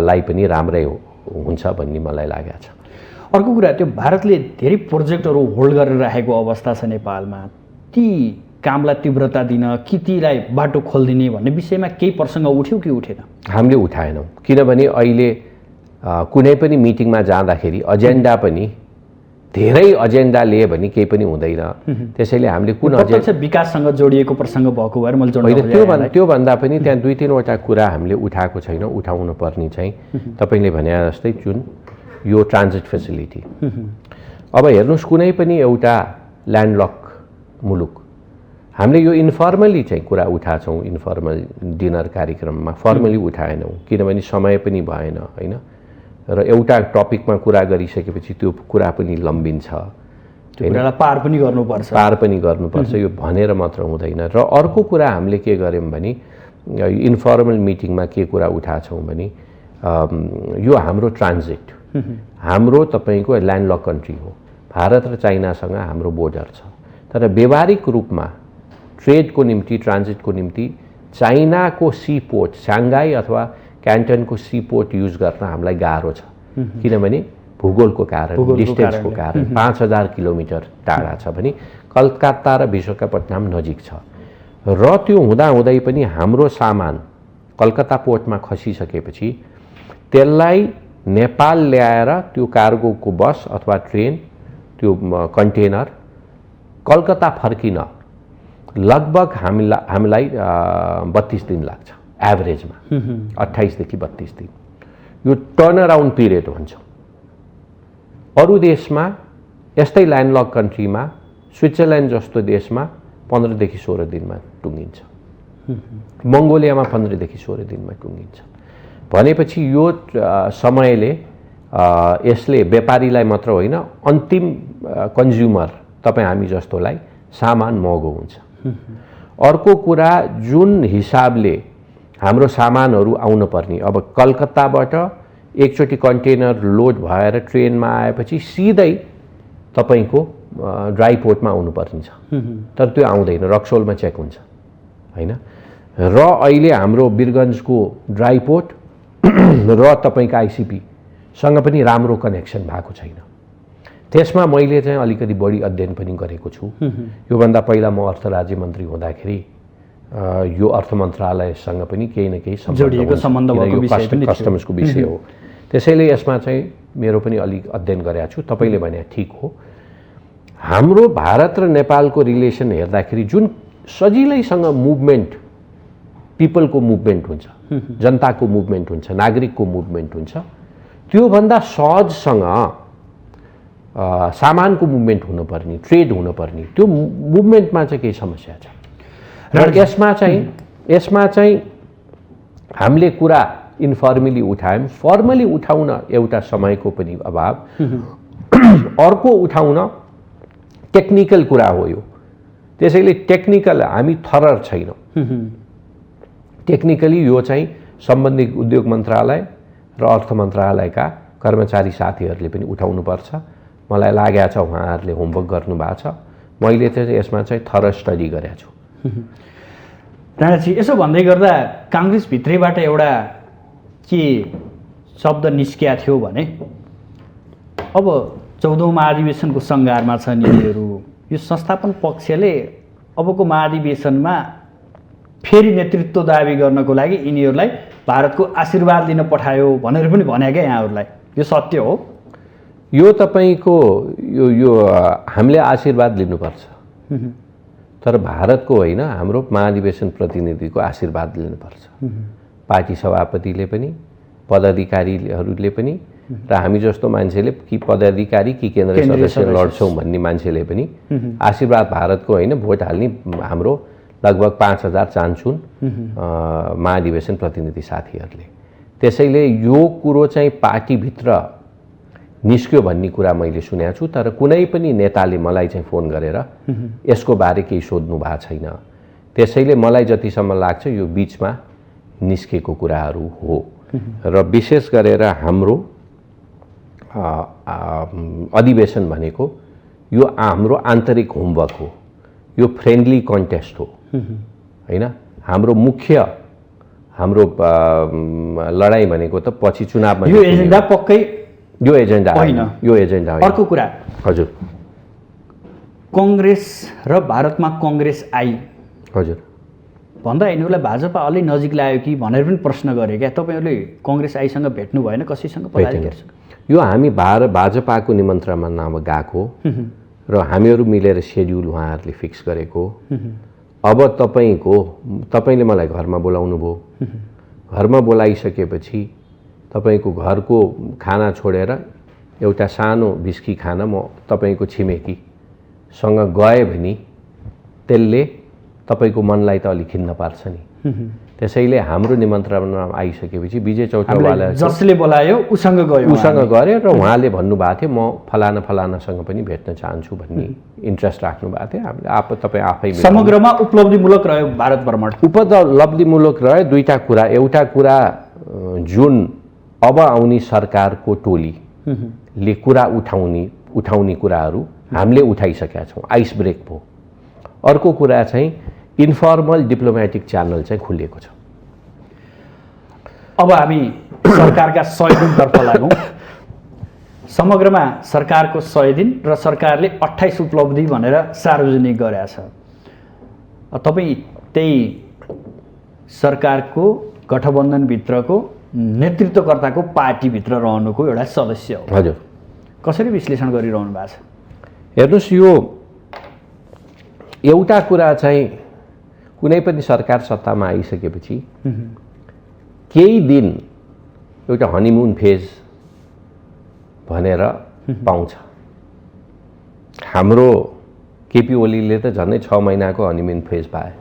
लाई पनि राम्रै हुन्छ भन्ने मलाई लागेको छ। अर्को कुरा, त्यो भारतले धेरै प्रोजेक्टहरू होल्ड गरेर राखेको अवस्था छ नेपालमा, ती कामलाई तीव्रता दिन कि तीलाई बाटो खोलिदिने भन्ने विषयमा केही प्रसङ्ग उठ्यो कि उठेन? हामीले उठाएनौँ, किनभने अहिले कुनै पनि मिटिङमा जाँदाखेरि एजेन्डा पनि धेरै एजेन्डा लिए भने केही पनि हुँदैन। त्यसैले हामीले कुन एजेन्डा विकाससँग जोडिएको प्रसङ्ग भएको भएर मैले जोड्न त्योभन्दा पनि त्यहाँ 2-3वटा कुरा हामीले उठाएको छैन। उठाउनु पर्ने चाहिँ तपाईँले भने जस्तै जुन यो ट्रान्जिट फेसिलिटी, अब हेर्नुहोस् कुनै पनि एउटा ल्यान्डलक मुलुक हामीले यो इन्फर्मली चाहिँ कुरा उठाएछौँ, इन्फर्मल डिनर कार्यक्रममा, फर्मली उठाएनौँ किनभने समय पनि भएन होइन। र एउटा टपिकमा कुरा गरिसकेपछि त्यो कुरा पनि लम्बिन्छ, पार पनि गर्नुपर्छ, यो भनेर मात्र हुँदैन। र अर्को कुरा हामीले के गर्यौँ भने इन्फर्मल मिटिङमा के कुरा उठाएछौँ भने यो हाम्रो ट्रान्जिट, हाम्रो तपाईँको ल्यान्डलक कन्ट्री हो, भारत र चाइनासँग हाम्रो बोर्डर छ, तर व्यवहारिक रूपमा ट्रेडको निम्ति, ट्रान्जिटको निम्ति चाइनाको सी पोर्ट, साङ्घाई अथवा क्यान्टनको सी पोर्ट युज गर्न हामीलाई गाह्रो छ, किनभने भूगोलको कारण, डिस्टेन्सको कारण 5000 किलोमिटर टाढा छ भने कलकत्ता र विशाखापट्टनम नजिक छ। र त्यो हुँदाहुँदै पनि हाम्रो सामान कलकत्ता पोर्टमा खसिसकेपछि त्यसलाई नेपाल ल्याएर त्यो कार्गोको बस अथवा ट्रेन, त्यो कन्टेनर कलकत्ता फर्किन लगभग हामीलाई 32 दिन लाग्छ एभरेजमा, 28 देखि 32 दिन यो टर्न अराउन्ड पिरियड हुन्छ। अरू देशमा यस्तै ल्यान्डलक कन्ट्रीमा, स्विट्जरल्यान्ड जस्तो देशमा 15 देखि 16 दिनमा टुङ्गिन्छ, मङ्गोलियामा 15 देखि 16 दिनमा टुङ्गिन्छ। भनेपछि यो समयले यसले व्यापारीलाई मात्र होइन, अन्तिम कन्ज्युमर तपाईँ हामी जस्तोलाई सामान महँगो हुन्छ। अर्को कुरा, जुन हिसाबले हाम्रो सामानहरू आउन पर्ने, अब कलकत्ताबाट एकचोटि कन्टेनर लोड भएर ट्रेनमा आएपछि सिधै तपाईँको ड्राई पोर्टमा आउनुपर्ने छ, तर त्यो आउँदैन, रक्सोलमा चेक हुन्छ होइन। र अहिले हाम्रो वीरगन्जको ड्राई पोर्ट र तपाईँको आइसिपीसँग पनि राम्रो कनेक्सन भएको छैन। त्यसमा मैले चाहिँ अलिकति बढी अध्ययन पनि गरेको छु। योभन्दा पहिला म अर्थ राज्य मन्त्री हुँदाखेरि यो अर्थ मन्त्रालयसँग पनि केही न केही सम्बन्ध कस्टम्सको विषय हो। त्यसैले यसमा चाहिँ मेरो पनि अलिक अध्ययन गरेको छु। तपाईँले भने ठिक हो, हाम्रो भारत र नेपालको रिलेसन हेर्दाखेरि जुन सजिलैसँग मुभमेन्ट, पिपलको मुभमेन्ट हुन्छ, जनताको मुभमेन्ट हुन्छ, नागरिकको मुभमेन्ट हुन्छ, त्योभन्दा सहजसँग सामानको मुभमेन्ट हुनुपर्ने, ट्रेड हुनुपर्ने, त्यो मुभमेन्टमा चाहिँ केही समस्या छ। र यसमा चाहिँ हामीले कुरा इन्फर्मली उठायौँ, फर्मली उठाउन एउटा समयको पनि अभाव, अर्को उठाउन टेक्निकल कुरा हो यो। त्यसैले टेक्निकल हामी थरर छैनौँ। टेक्निकली यो चाहिँ सम्बन्धित उद्योग मन्त्रालय र अर्थ मन्त्रालयका कर्मचारी साथीहरूले पनि उठाउनुपर्छ। मलाई लागेको छ उहाँहरूले होमवर्क गर्नुभएको छ। मैले चाहिँ यसमा चाहिँ थरर स्टडी गरेको छु। राणाजी, यसो भन्दै गर्दा काङ्ग्रेसभित्रैबाट एउटा के शब्द निस्किया थियो भने अब 14औं महाधिवेशनको सङ्घारमा छन् यिनीहरू, यो संस्थापन पक्षले अबको महाधिवेशनमा फेरि नेतृत्व दाबी गर्नको लागि यिनीहरूलाई भारतको आशीर्वाद लिन पठायो भनेर पनि भने क्या यहाँहरूलाई, यो सत्य हो? यो तपाईँको यो हामीले आशीर्वाद लिनुपर्छ, तर भारतको होइन, हाम्रो महाधिवेशन प्रतिनिधिको आशीर्वाद लिनुपर्छ। पार्टी सभापतिले पनि, पदाधिकारीहरूले पनि, र हामी जस्तो मान्छेले कि पदाधिकारी कि केन्द्रीय सदस्य लड्छौँ भन्ने मान्छेले पनि आशीर्वाद भारतको होइन, भोट हाल्ने हाम्रो लगभग 5000 चाहन्छन् महाधिवेशन प्रतिनिधि साथीहरूले। त्यसैले यो कुरो चाहिँ पार्टीभित्र निस्क्यो भन्ने कुरा मैले सुनेको छु, तर कुनै पनि नेताले मलाई चाहिँ फोन गरेर यसको बारे केही सोध्नु भएको छैन। त्यसैले मलाई जतिसम्म लाग्छ यो बिचमा निस्केको कुराहरू हो। र विशेष गरेर हाम्रो अधिवेशन भनेको यो हाम्रो आन्तरिक होमवर्क हो, यो फ्रेन्डली कन्टेस्ट हो होइन। हाम्रो मुख्य हाम्रो लडाइँ भनेको त पछि चुनावमा यो एजेन्डा पक्कै यो एजेन्डा होइन, यो एजेन्डा होइन। अर्को कुरा, हजुर कङ्ग्रेस र भारतमा कङ्ग्रेस आई हजुर भन्दा यिनीहरूलाई भाजपा अलि नजिक लाग्यो कि भनेर पनि प्रश्न गरे क्या। तपाईँहरूले कङ्ग्रेस आईसँग भेट्नु भएन कसैसँग पदाधिकारीसँग? यो हामी भाजपाको निमन्त्रणामा नभए गएको र हामीहरू मिलेर सेड्युल उहाँहरूले फिक्स गरेको। अब तपाईँले मलाई घरमा बोलाउनु भयो, घरमा बोलाइसकेपछि तपाईँको घरको खाना छोडेर एउटा सानो बिस्की खान म तपाईँको छिमेकीसँग गएँ भने त्यसले तपाईँको मनलाई त अलिक खिन्न पार्छ नि। त्यसैले हाम्रो निमन्त्रणामा आइसकेपछि विजय चौटावाला जसले बोलायो उसँग गरे र उहाँले भन्नुभएको थियो म फलाना फलानासँग पनि भेट्न चाहन्छु भन्ने इन्ट्रेस्ट राख्नु भएको थियो। हामीले तपाईँ आफै समग्रमा उपलब्धिमूलक रह्यो भारत भ्रमण। उपलब्धिमूलक रह्यो। दुईटा कुरा, एउटा कुरा जुन अब आउने सरकारको टोलीले कुरा उठाउने कुराहरू हामीले उठाइसकेका छौँ, आइस ब्रेक भयो। अर्को कुरा चाहिँ इन्फर्मल डिप्लोमेटिक च्यानल चाहिँ खुलिएको छ। अब हामी सरकारका 100 दिनतर्फ लागौँ। समग्रमा सरकारको 100 दिन र सरकारले 28 उपलब्धि भनेर सार्वजनिक गरेका छ। तपाईँ त्यही सरकारको गठबन्धनभित्रको नेतृत्वकर्ताको पार्टीभित्र रहनुको एउटा सदस्य हो। हजुर, कसरी विश्लेषण गरिरहनु भएको छ? हेर्नुहोस्, यो एउटा कुरा चाहिँ कुनै पनि सरकार सत्तामा आइसकेपछि केही दिन एउटा हनीमुन फेज भनेर पाउँछ। हाम्रो केपी ओलीले त झन्डै 6 महिनाको हनीमुन फेज पाए।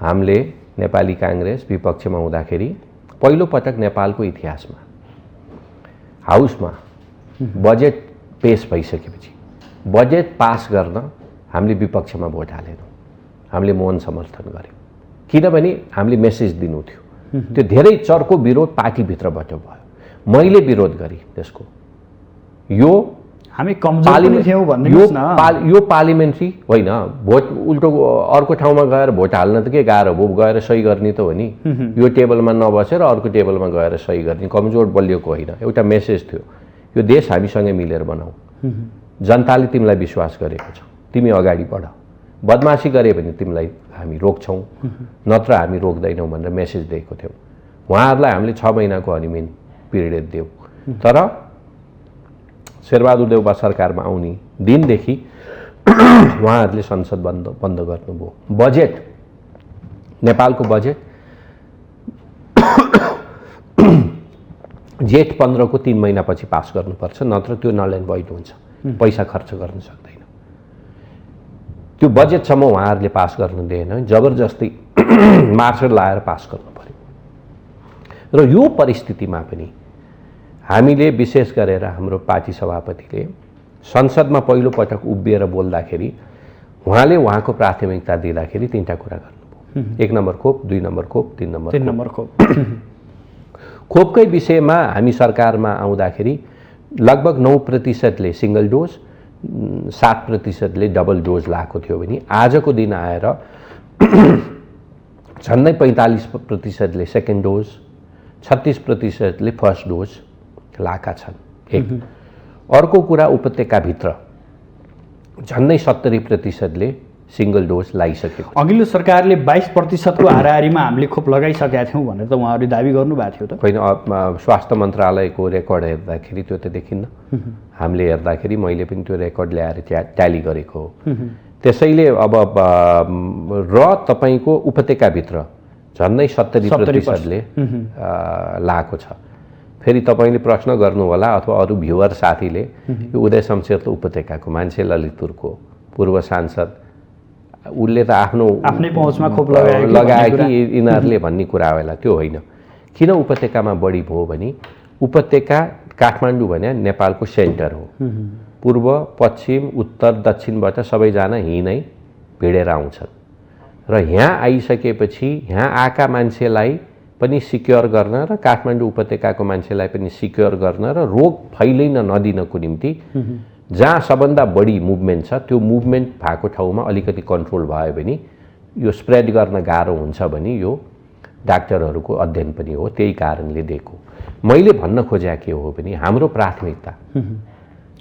हामीले नेपाली काङ्ग्रेस विपक्षमा हुँदाखेरि पहिलो पटक नेपालको इतिहासमा हाउसमा बजेट पेश भइसकेपछि बजेट पास गर्न हामीले विपक्षमा भोट हालेनौँ, हामीले मौन समर्थन गऱ्यौँ। किनभने हामीले मेसेज दिनु थियो। त्यो धेरै चर्को विरोध पार्टीभित्रबाट भयो। मैले विरोध गरेँ त्यसको। यो हामी कमजोर थियौँ भन्नुहोस् न। यो पार्लिमेन्ट्री होइन, भोट उल्टो अर्को ठाउँमा गएर भोट हाल्न त के गाह्रो भयो, गएर सही गर्ने त हो नि। यो टेबलमा नबसेर अर्को टेबलमा गएर सही गर्ने, कमजोर बलिएको होइन। एउटा मेसेज थियो, यो देश हामीसँगै मिलेर बनाऊ, जनताले तिमीलाई विश्वास गरेको छ, तिमी अगाडि बढ, बदमासी गरे भने तिमीलाई हामी रोक्छौँ, नत्र हामी रोक्दैनौँ भनेर मेसेज दिएको थियौँ। उहाँहरूलाई हामीले 6 महिनाको हनीमुन पिरियड दियौँ। तर शेरबहादुर देउबा सरकारमा आउने दिनदेखि उहाँहरूले संसद बन्द गर्नुभयो। बजेट, नेपालको बजेट जेठ 15 को 3 महिनापछि पास गर्नुपर्छ, नत्र त्यो नल एन्ड भोइड हुन्छ, पैसा खर्च गर्न सक्दैन। त्यो बजेटसम्म उहाँहरूले पास गर्नु दिएन, जबरजस्ती मार्चर लाएर पास गर्नु पर्यो। र यो परिस्थितिमा पनि हामीले विशेष गरेर हाम्रो पार्टी सभापतिले संसदमा पहिलो पटक उभिएर बोल्दाखेरि उहाँले उहाँको प्राथमिकता दिँदाखेरि 3टा कुरा गर्नुभयो। 1 नम्बर खोप, 2 नम्बर खोप, 3 नम्बर खोप। खोपकै विषयमा हामी सरकारमा आउँदाखेरि लगभग 9% सिंगल डोज, 7% डबल डोज लाएको थियो भने आजको दिन आएर झन्डै 45% सेकेन्ड डोज, 36% फर्स्ट डोज लाएका छन्। एक अर्को कुरा, उपत्यकाभित्र झन्डै 70% सिंगल डोज लगाइसकेको। अघिल्लो सरकारले 22% को हाराहारीमा हामीले खोप लगाइसकेका थियौँ भनेर त उहाँहरूले दाबी गर्नुभएको थियो त। होइन, स्वास्थ्य मन्त्रालयको रेकर्ड हेर्दाखेरि त्यो त देखिन्न। हामीले हेर्दाखेरि मैले पनि त्यो रेकर्ड ल्याएर ट्याली गरेको हो। त्यसैले अब र तपाईँको उपत्यकाभित्र झन्डै 70% लाएको छ। फेरि तपाईँले प्रश्न गर्नु होला अथवा अरू भ्युवर साथीले, यो उदय शमशेर त उपत्यकाको मान्छे, ललितपुरको पूर्व सांसद, उसले त आफ्नै पहुँचमा खोप लगाए कि यिनीहरूले भन्ने कुरा होला। त्यो होइन। किन उपत्यकामा बढी भयो भने उपत्यका काठमाडौँ भने नेपालको सेन्टर हो। पूर्व, पश्चिम, उत्तर, दक्षिणबाट सबैजना हिँडै भिडेर आउँछन् र यहाँ आइसकेपछि यहाँ आएका मान्छेलाई पनि सिक्योर गर्न र काठमाडौँ उपत्यकाको मान्छेलाई पनि सिक्योर गर्न र रोग फैलिन नदिनको निम्ति जहाँ सबभन्दा बढी मुभमेन्ट छ त्यो मुभमेन्ट भएको ठाउँमा अलिकति कन्ट्रोल भयो भने यो स्प्रेड गर्न गाह्रो हुन्छ भने यो डाक्टरहरूको अध्ययन पनि हो। त्यही कारणले दिएको। मैले भन्न खोजेको के हो भने हाम्रो प्राथमिकता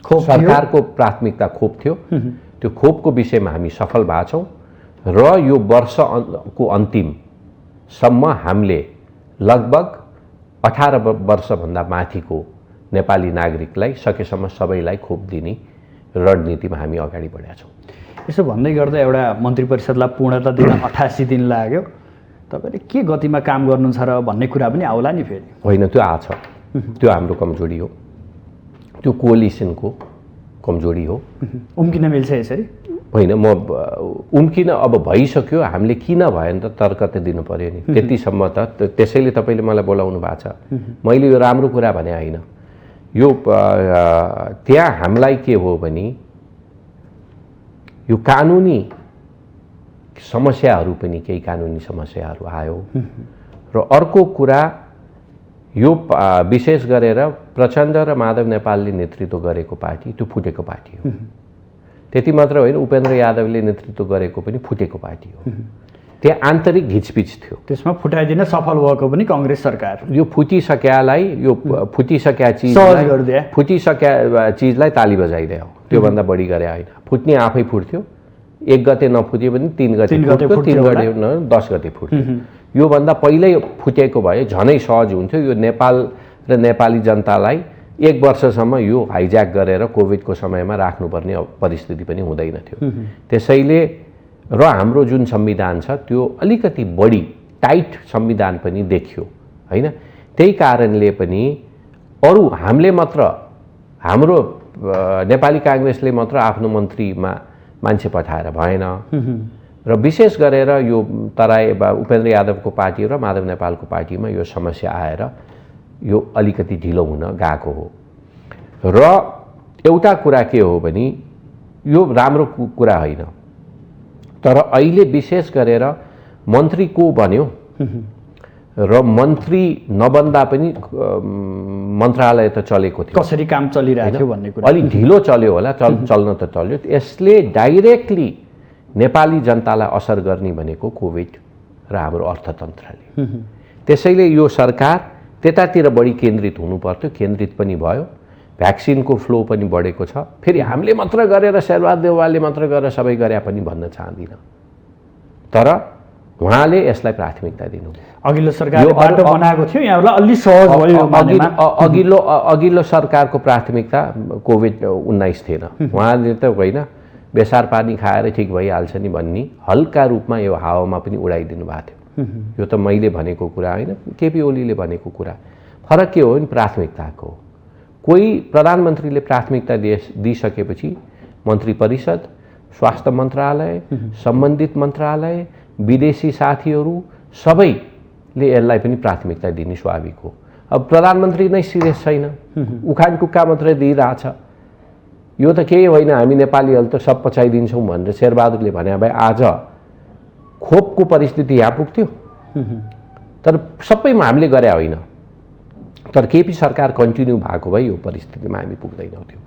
सरकारको प्राथमिकता खोप थियो। त्यो खोपको विषयमा हामी सफल भएको छौँ र यो वर्षको अन्तिमसम्म हामीले लगभग 18 वर्षभन्दा माथिको नेपाली नागरिकलाई सकेसम्म सबैलाई खोप दिने रणनीतिमा हामी अगाडि बढेका छौँ। यसो भन्दै गर्दा एउटा मन्त्री परिषदलाई पूर्णता दिन 88 दिन लाग्यो। तपाईँले के गतिमा काम गर्नुहुन्छ र भन्ने कुरा पनि आउला नि फेरि। होइन, त्यो आछ। त्यो हाम्रो कमजोरी हो। त्यो कोअलिसनको कमजोरी हो। उम्किन मिल्छ यसरी? होइन, म उम्किन अब भइसक्यो। हामीले किन भएन त तर्क त दिनु पर्यो नि। त्यतिसम्म त त्यसैले तपाईँले मलाई बोलाउनु भएको छ। मैले यो राम्रो कुरा भने होइन। यो त्यहाँ हामीलाई के हो भने यो कानुनी समस्याहरू पनि केही कानुनी समस्याहरू आयो र अर्को कुरा यो विशेष गरेर प्रचण्ड र माधव नेपालले नेतृत्व गरेको पार्टी त्यो फुटेको पार्टी हो। त्यति मात्र होइन, उपेन्द्र यादवले नेतृत्व गरेको पनि फुटेको पार्टी हो। त्यहाँ आन्तरिक घिचपिच थियो। त्यसमा फुटाइदिन सफल भएको पनि कांग्रेस सरकार। यो फुटिसक्यालाई यो फुटिसक्या चिजलाई ताली बजाइदियो। त्योभन्दा बढी गरे होइन। फुट्ने आफै फुट्थ्यो। 1 गते नफुट्यो भने 3 गते फुट्थ्यो, 3 गते 10 गते फुट्थ्यो। योभन्दा पहिल्यै फुटेको भए झनै सहज हुन्थ्यो। यो नेपाल र नेपाली जनतालाई 1 वर्षसम्म यो हाइज्याक गरेर कोभिडको समयमा राख्नुपर्ने परिस्थिति पनि हुँदैन थियो। त्यसैले र हाम्रो जुन संविधान छ त्यो अलिकति बढी टाइट संविधान पनि देखियो हैन। त्यही कारणले पनि अरु हामीले मात्र हाम्रो नेपाली कांग्रेसले मात्र आफ्नो मन्त्रीमा मान्छे पठाएर भएन र विशेष गरेर यो तराई उपेन्द्र यादवको पार्टी र माधव नेपालको पार्टीमा यो समस्या आएर यो अलिकति ढिलो हुन गएको हो। र एउटा कुरा के हो भने यो राम्रो कुरा होइन, तर अहिले विशेष गरेर मन्त्री को बन्यो र मन्त्री नबन्दा पनि मन्त्रालय त चलेको थियो। कसरी काम चलिरहेको थियो भन्ने कुरा अलि ढिलो चल्यो होला, चल्न त चल्यो। यसले डाइरेक्टली नेपाली जनतालाई असर गर्ने भनेको कोभिड र हाम्रो अर्थतन्त्रले। त्यसैले यो सरकार त्यतातिर बढी केन्द्रित हुनु पर्थ्यो, केन्द्रित पनि भयो। भ्याक्सिनको फ्लो पनि बढेको छ। फेरि हामीले मात्र गरेर शेरबहादुर देउवाले मात्र गरेर सबै गरे पनि भन्न चाहदिन, तर उहाँले यसलाई प्राथमिकता दिनु। अघिल्लो सरकारले बाटो बनाएको थियो, यहाँलाई अलि सहज भयो। अघिल्लो सरकारको प्राथमिकता कोभिड-19 थिएन। उहाँले त होइन बेसार पानी खाएर ठिक भइहाल्छ नि भन्ने हल्का रूपमा यो हावामा पनि उडाइदिनु भएको थियो। यो त मैले भनेको कुरा होइन, केपी ओलीले भनेको कुरा। फरक के हो भने प्राथमिकताको। कोही प्रधानमन्त्रीले प्राथमिकता दिइसकेपछि मन्त्री परिषद, स्वास्थ्य मन्त्रालय, सम्बन्धित मन्त्रालय, विदेशी साथीहरू सबैले यसलाई पनि प्राथमिकता दिने स्वाभाविक हो। अब प्रधानमन्त्री नै सिरियस छैन, उखान टुक्का मात्रै दिइरहेछ। यो त केही होइन, हामी नेपालीहरू त सब पचाइदिन्छौँ भनेर शेरबहादुरले भने भए आज खोपको परिस्थिति यहाँ पुग्थ्यो। तर सबैमा हामीले गरे होइन, तर केपी सरकार कन्टिन्यू भएको भए यो परिस्थितिमा हामी पुग्दैनौँ थियो।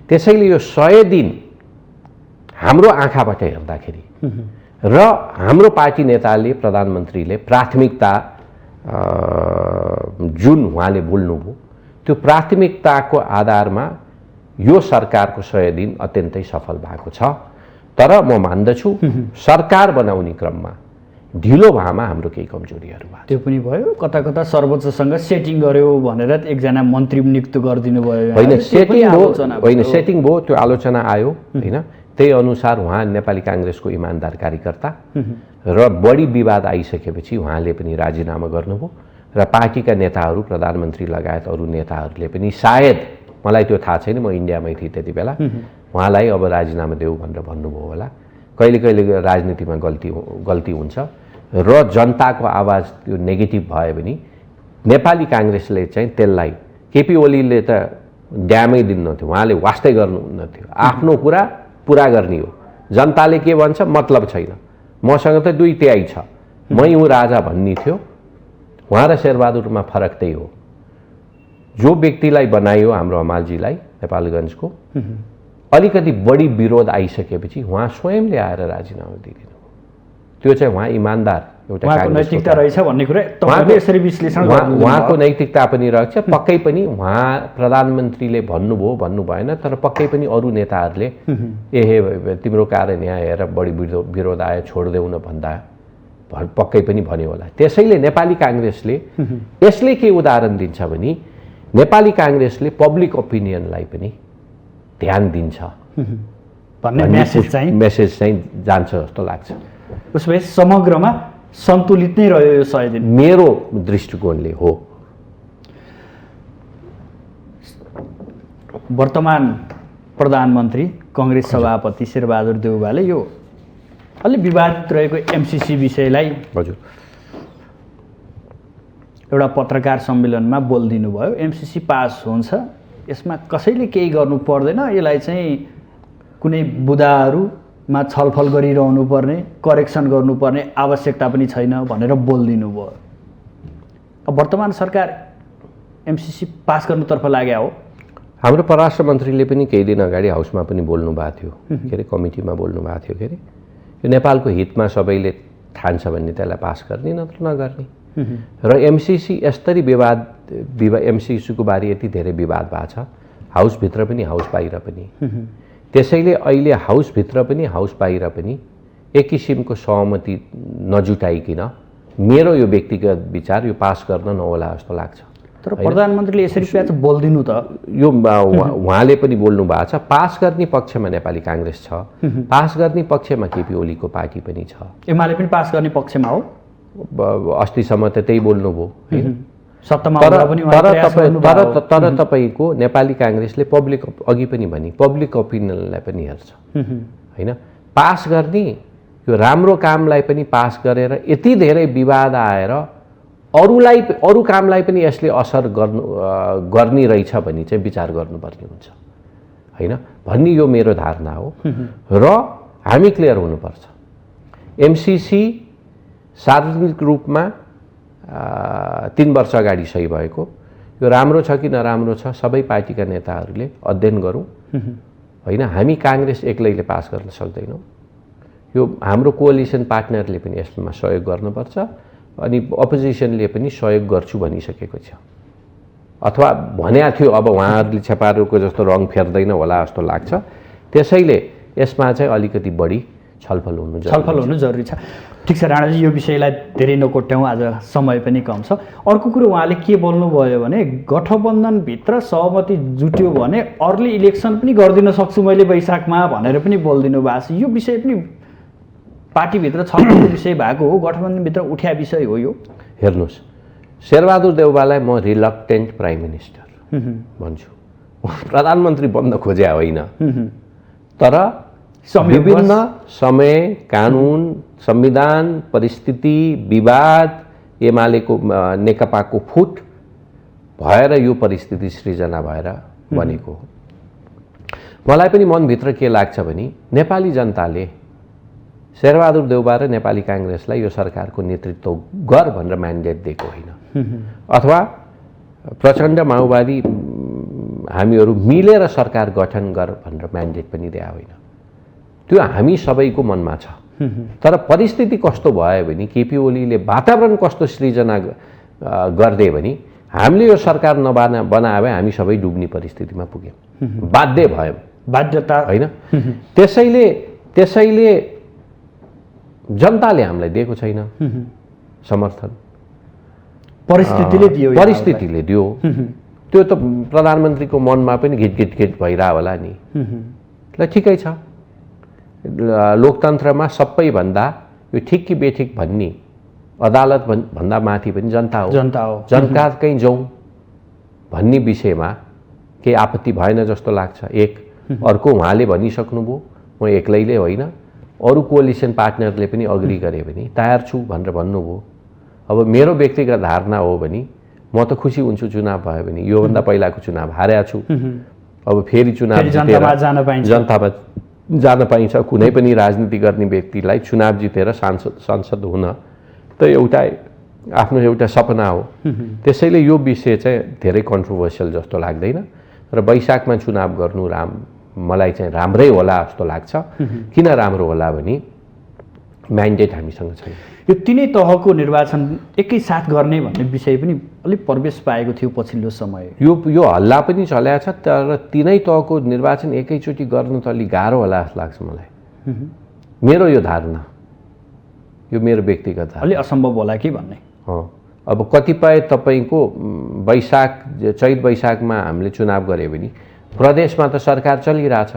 त्यसैले यो 100 दिन हाम्रो आँखाबाट हेर्दाखेरि र हाम्रो पार्टी नेताले प्रधानमन्त्रीले प्राथमिकता जुन उहाँले बोल्नुभयो त्यो प्राथमिकताको आधारमा यो सरकारको 100 दिन अत्यन्तै सफल भएको छ। तर म मान्दछु सरकार बनाउने क्रममा ढिलो भएमा हाम्रो केही कमजोरीहरू भयो। त्यो पनि भयो, कता कता सर्वोच्चसँग सेटिङ गर्यो भनेर एकजना मन्त्री नियुक्त गरिदिनु भयो। होइन सेटिङ भयो, त्यो आलोचना आयो होइन। त्यही अनुसार उहाँ नेपाली कांग्रेसको इमानदार कार्यकर्ता र बढी विवाद आइसकेपछि उहाँले पनि राजीनामा गर्नुभयो र पार्टीका नेताहरू, प्रधानमन्त्री लगायत अरू नेताहरूले पनि सायद, मलाई त्यो थाहा छैन, म इन्डियामै थिएँ त्यति बेला, उहाँलाई अब राजीनामा देऊ भनेर भन्नुभयो होला। कहिले कहिले राजनीतिमा गल्ती हुन्छ र जनताको आवाज त्यो नेगेटिभ भयो भने नेपाली कांग्रेसले चाहिँ त्यसलाई, केपी ओलीले त ड्यामै दिन्नथ्यो, उहाँले वास्तै गर्नुहुन्नथ्यो। आफ्नो कुरा पुरा गर्ने हो। जनताले के भन्छ मतलब छैन, मसँग त दुई त्याइ छ, मै हुँ राजा भन्ने थियो। उहाँ र शेरबहादुरमा फरक त्यही हो। जो व्यक्तिलाई बनाइयो हाम्रो हमालजीलाई नेपालगञ्जको, अलिकति बढी विरोध आइसकेपछि उहाँ स्वयंले आएर राजीनामा दिइदिनु, त्यो चाहिँ उहाँ इमान्दार एउटा उहाँको नैतिकता रहेछ भन्ने कुरा तपाईले यसरी विश्लेषण गर्नु। उहाँको नैतिकता पनि रहेछ, पक्कै पनि उहाँ प्रधानमन्त्रीले भन्नुभयो भन्नु भएन, तर पक्कै पनि अरू नेताहरूले एहे तिम्रो कारण यहाँ हेर बढी विरोध आयो छोडिदेऊ न भन्दा पक्कै पनि भन्यो होला। त्यसैले नेपाली काङ्ग्रेसले यसले के उदाहरण दिन्छ भने नेपाली काङ्ग्रेसले पब्लिक ओपिनियनलाई पनि ध्यान दिन्छ भन्ने मेसेज चाहिँ जान्छ जस्तो लाग्छ। उसो भए समग्रमा सन्तुलित नै रह्यो यो 100 दिन मेरो दृष्टिकोणले हो। वर्तमान प्रधानमन्त्री काङ्ग्रेस सभापति शेरबहादुर देउवाले यो अलि विवादित रहेको एमसीसी विषयलाई हजुर एउटा पत्रकार सम्मेलनमा बोलिदिनु भयो। एमसीसी पास हुन्छ, यसमा कसैले केही गर्नु पर्दैन, यसलाई चाहिँ कुनै बुदाहरूमा छलफल गरिरहनु पर्ने, करेक्सन गर्नुपर्ने आवश्यकता पनि छैन भनेर बोलिदिनु भयो। अब वर्तमान सरकार एमसीसी पास गर्नुतर्फ लाग्यो हो। हाम्रो परराष्ट्र मन्त्रीले पनि केही दिन अगाडि हाउसमा पनि बोल्नु भएको थियो, के अरे कमिटीमा बोल्नु भएको थियो, के अरे यो नेपालको हितमा सबैले ठान्छ भन्ने त्यसलाई पास गर्ने नत्र नगर्ने। र एमसीसी यसरी एमसीसीको बारे यति धेरै विवाद भएको छ, हाउसभित्र पनि हाउस बाहिर पनि। त्यसैले अहिले हाउसभित्र पनि हाउस बाहिर पनि एक किसिमको सहमति नजुटाइकन मेरो यो व्यक्तिगत विचार यो पास गर्न नहोला जस्तो लाग्छ। तर प्रधानमन्त्रीले यसरी प्याच बोलिदिनु त यो उहाँले पनि बोल्नु भएको छ। पास गर्ने पक्षमा नेपाली काङ्ग्रेस छ, पास गर्ने पक्षमा केपी ओलीको पार्टी पनि छ, एमाले पनि पास गर्ने पक्षमा हो। अस्तिसम्म त त्यही बोल्नुभयो हैन, सत्तामा तर तपाईँको नेपाली काङ्ग्रेसले पब्लिक अघि पनि भनी पब्लिक ओपिनियनलाई पनि हेर्छ हैन। पास गर्ने यो राम्रो कामलाई पनि पास गरेर यति धेरै विवाद आएर अरू कामलाई पनि यसले असर गर्ने रहेछ भने चाहिँ विचार गर्नुपर्ने हुन्छ हैन भन्ने यो मेरो धारणा हो। र हामी क्लियर हुनुपर्छ, एमसीसी सार्वजनिक रूपमा 3 वर्ष अगाडि सही भएको यो राम्रो छ कि नराम्रो छ सबै पार्टीका नेताहरूले अध्ययन गरौँ हैन। हामी काङ्ग्रेस एक्लैले पास गर्न सक्दैनौँ, यो हाम्रो कोअलिसन पार्टनरले पनि यसमा सहयोग गर्नुपर्छ, अनि अपोजिसनले पनि सहयोग गर्छु भनिसकेको छ अथवा भनेको थियो। अब उहाँहरूले छेपारोको जस्तो रङ फेर्दैन होला जस्तो लाग्छ। त्यसैले यसमा चाहिँ अलिकति बढी छलफल हुनु जरुरी छ। ठिक छ राणाजी, यो विषयलाई धेरै नकोट्याउँ, आज समय पनि कम छ। अर्को कुरो उहाँले के बोल्नुभयो भने गठबन्धनभित्र सहमति जुट्यो भने अर्ली इलेक्सन पनि गरिदिन सक्छु मैले वैशाखमा भनेर पनि बोलिदिनु भएको छ। यो विषय पनि पार्टीभित्र छलफलको विषय भएको हो, गठबन्धनभित्र उठ्या विषय हो यो। हेर्नुहोस्, शेरबहादुर देउवालाई म रिलक्टेन्ट प्राइम मिनिस्टर भन्छु। प्रधानमन्त्री बन्न खोज्या होइन, तर विभिन्न समय कानुन संविधान परिस्थिति विवाद एमालेको नेकपाको फुट भएर यो परिस्थिति सृजना भएर बनेको हो। मलाई पनि मनभित्र के लाग्छ भने नेपाली जनताले शेरबहादुर देउवा र नेपाली काङ्ग्रेसलाई यो सरकारको नेतृत्व गर भनेर म्यान्डेट दिएको होइन, अथवा प्रचण्ड माओवादी हामीहरू मिलेर सरकार गठन गर भनेर म्यान्डेट पनि दिए होइन। त्यो हामी सबैको मनमा छ। तर परिस्थिति कस्तो भयो भने केपी ओलीले वातावरण कस्तो सृजना गर्दे भने हामीले यो सरकार बनाए भए हामी सबै डुब्ने परिस्थितिमा पुग्यौँ, बाध्य भयौँ, बाध्यता होइन। त्यसैले जनताले हामीलाई दिएको छैन समर्थन, परिस्थितिले दियो। त्यो त प्रधानमन्त्रीको मनमा पनि घिट भइरह होला नि। ल ठिकै छ, लोकतन्त्रमा सबैभन्दा यो ठिक कि बेठिक भन्ने अदालत भन्दा माथि पनि जनता हो। जनताकै जाउँ भन्ने विषयमा केही आपत्ति भएन जस्तो लाग्छ। एक अर्को उहाँले भनिसक्नुभयो, म एक्लैले होइन अरू कोअलिसन पार्टनरले पनि अग्री गरे भने तयार छु भनेर भन्नुभयो। अब मेरो व्यक्तिगत धारणा हो भने म त खुसी हुन्छु चुनाव भयो भने, योभन्दा पहिलाको चुनाव हारेको छु, अब फेरि चुनाव जनतामा जान पाइन्छ। कुनै पनि राजनीति गर्ने व्यक्तिलाई चुनाव जितेर सांसद हुन त आफ्नो एउटा सपना हो। त्यसैले यो विषय चाहिँ धेरै कन्ट्रोभर्सियल जस्तो लाग्दैन र वैशाखमा चुनाव गर्नु मलाई चाहिँ राम्रै होला जस्तो लाग्छ। किन राम्रो होला भने म्यान्डेट हामीसँग छैन। यो तिनै तहको निर्वाचन एकैसाथ गर्ने भन्ने विषय पनि अलिक प्रवेश पाएको थियो पछिल्लो समय। यो हल्ला पनि चलेको छ, तर तिनै तहको निर्वाचन एकैचोटि गर्नु त अलिक गाह्रो होला जस्तो लाग्छ मलाई। मेरो यो धारणा, यो मेरो व्यक्तिगत धारणा। अलि असम्भव होला कि भन्ने। अब कतिपय तपाईँको चैत वैशाखमा हामीले चुनाव गऱ्यो भने प्रदेशमा त सरकार चलिरहेछ,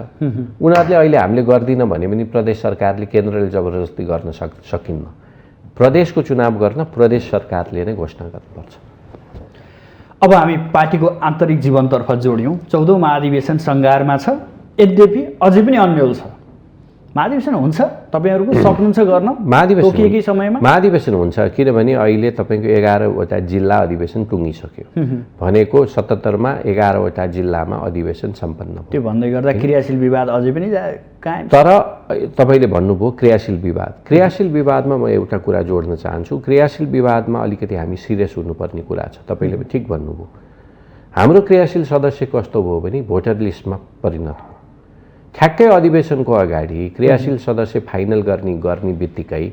उनीहरूले अहिले हामीले गर्दिनँ भने पनि प्रदेश सरकारले केन्द्रले जबरजस्ती गर्न सकिन्न। प्रदेशको चुनाव गर्न प्रदेश सरकारले नै घोषणा गर्नुपर्छ। अब हामी पार्टीको आन्तरिक जीवनतर्फ जोड्यौँ। 14औं महाधिवेशन सङ्घारमा छ, यद्यपि अझै पनि अन्यल छ। महाधिवेशन हुन्छ तपाईँहरूको सक्नुहुन्छ गर्न तोकिएकै समयमा? महाधिवेशन हुन्छ, किनभने अहिले तपाईँको 11वटा जिल्ला अधिवेशन टुङ्गिसक्यो भनेको 77मा 11वटा जिल्लामा अधिवेशन सम्पन्न भयो। त्यो भन्दै गर्दा क्रियाशील विवाद अझै पनि कायम। तर तपाईँले भन्नुभयो क्रियाशील विवाद। क्रियाशील विवादमा म एउटा कुरा जोड्न चाहन्छु। क्रियाशील विवादमा अलिकति हामी सिरियस हुनुपर्ने कुरा छ। तपाईँले पनि ठिक भन्नुभयो। हाम्रो क्रियाशील सदस्य कस्तो भयो भने भोटर लिस्टमा परिणत भयो। ठ्याक्कै अधिवेशनको अगाडि क्रियाशील सदस्य फाइनल गर्ने बित्तिकै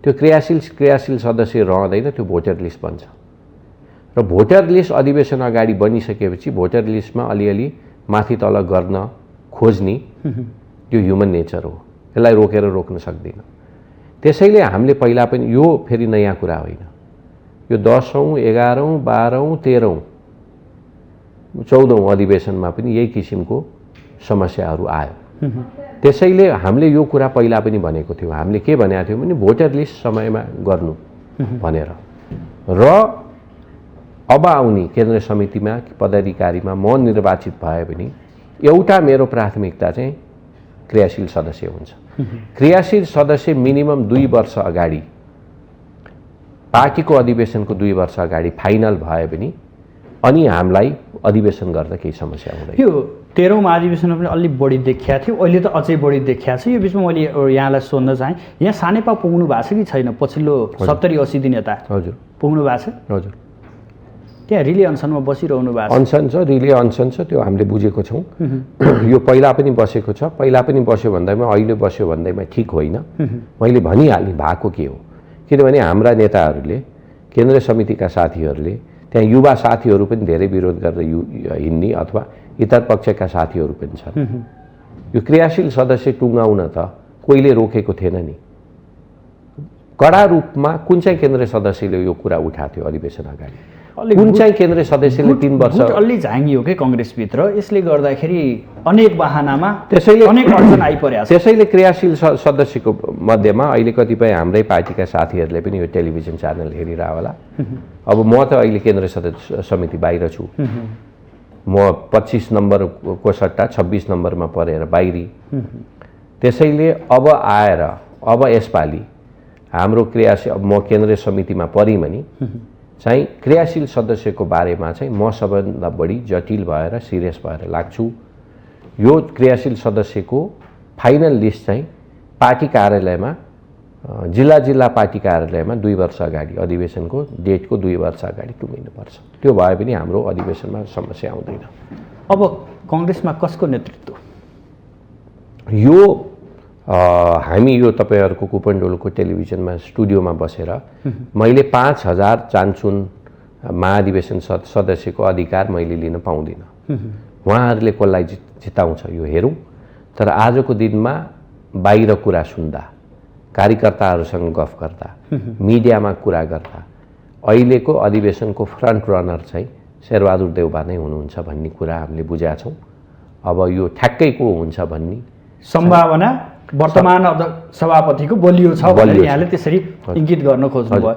त्यो क्रियाशील सदस्य रहँदैन, त्यो भोटर लिस्ट बन्छ। र भोटर लिस्ट अधिवेशन अगाडि बनिसकेपछि भोटर लिस्टमा अलिअलि माथि तल गर्न खोज्ने त्यो ह्युमन नेचर हो, यसलाई रोक्न सक्दैन। त्यसैले हामीले पहिला पनि, यो फेरि नयाँ कुरा होइन, यो 10औं 11औं 12औं 13औं 14औं अधिवेशनमा पनि यही किसिमको समस्याहरू आयो। त्यसैले हामीले यो कुरा पहिला पनि भनेको थियौँ। हामीले के भनेको थियौँ भने भोटर लिस्ट समयमा गर्नु भनेर। र अब आउने केन्द्र समितिमा पदाधिकारीमा म निर्वाचित भए पनि एउटा मेरो प्राथमिकता चाहिँ क्रियाशील सदस्य हुन्छ। क्रियाशील सदस्य मिनिमम 2 वर्ष अगाडि, पार्टीको अधिवेशनको 2 वर्ष अगाडि फाइनल भए पनि अनि हामीलाई अधिवेशन गर्दा केही समस्या हुँदैन। यो 13औं महाधिवेशनमा पनि अलिक बढी देखिया थियो, अहिले त अझै बढी देखिया छ। यो बिचमा मैले यहाँलाई सोध्न चाहेँ, यहाँ सानेपा पुग्नु भएको छ कि छैन? पछिल्लो 70-80 दिन यता हजुर पुग्नु भएको छ? हजुर, त्यहाँ रिले अनसनमा बसिरहनु भएको छ? अनसन छ, रिले अनसन छ, त्यो हामीले बुझेको छौँ। यो पहिला पनि बसेको छ। पहिला पनि बस्यो भन्दैमा अहिले बस्यो भन्दैमा ठिक होइन। मैले भनिहालेँ भएको के हो। किनभने हाम्रा नेताहरूले, केन्द्र समितिका साथीहरूले, त्यहाँ युवा साथीहरू पनि धेरै विरोध गरेर हिँड्ने अथवा इतर पक्षका साथीहरू पनि छन्। यो क्रियाशील सदस्य टुङ्गाउन त कोहीले रोकेको थिएन नि। कडा रूपमा कुन चाहिँ केन्द्र सदस्यले यो कुरा उठाएको थियो अधिवेशन अगाडि? कुन चाहिँ केन्द्र सदस्यले 3 वर्ष अलि झाँगियो के कङ्ग्रेसभित्र? यसले गर्दाखेरि अनेक बहानामा त्यसैले अनेक अडचन आइपरेको छ। त्यसैले क्रियाशील सदस्यको मध्येमा अहिले कतिपय हाम्रै पार्टीका साथीहरूले पनि यो टेलिभिजन च्यानल हेरिरह होला। अब म त अहिले केन्द्र समिति बाहिर छु। म 25 नम्बरको सट्टा 26 नम्बरमा परेर बाहिरी। त्यसैले अब आएर अब यसपालि हाम्रो म केन्द्रीय समितिमा परि पनि चाहिँ क्रियाशील सदस्यको बारेमा चाहिँ म सबभन्दा बढी जटिल भएर सिरियस भएर लाग्छु। यो क्रियाशील सदस्यको फाइनल लिस्ट चाहिँ पार्टी कार्यालयमा, जिल्ला पार्टी कार्यालयमा 2 वर्ष अगाडि, अधिवेशनको डेटको 2 वर्ष अगाडि टुङ्गिनुपर्छ। त्यो भए पनि हाम्रो अधिवेशनमा समस्या आउँदैन। अब कङ्ग्रेसमा कसको नेतृत्व? यो हामी यो तपाईँहरूको कुपनडोलको टेलिभिजनमा स्टुडियोमा बसेर मैले 5000 चान्चुन महाधिवेशन सदस्यको अधिकार मैले लिन पाउँदिनँ। उहाँहरूले कसलाई जिताउँछ यो हेरौँ। तर आजको दिनमा बाहिर कुरा सुन्दा, कार्यकर्ताहरूसँग गफ गर्दा, मिडियामा कुरा गर्दा अहिलेको अधिवेशनको फ्रन्ट रनर चाहिँ शेरबहादुर देउबा नै हुनुहुन्छ भन्ने कुरा हामीले बुझेका छौँ। अब यो ठ्याक्कै को हुन्छ भन्ने सम्भावना वर्तमान सभापतिको बलियो छ भनेर यहाँले त्यसरी इङ्गित गर्न खोज्नुभयो।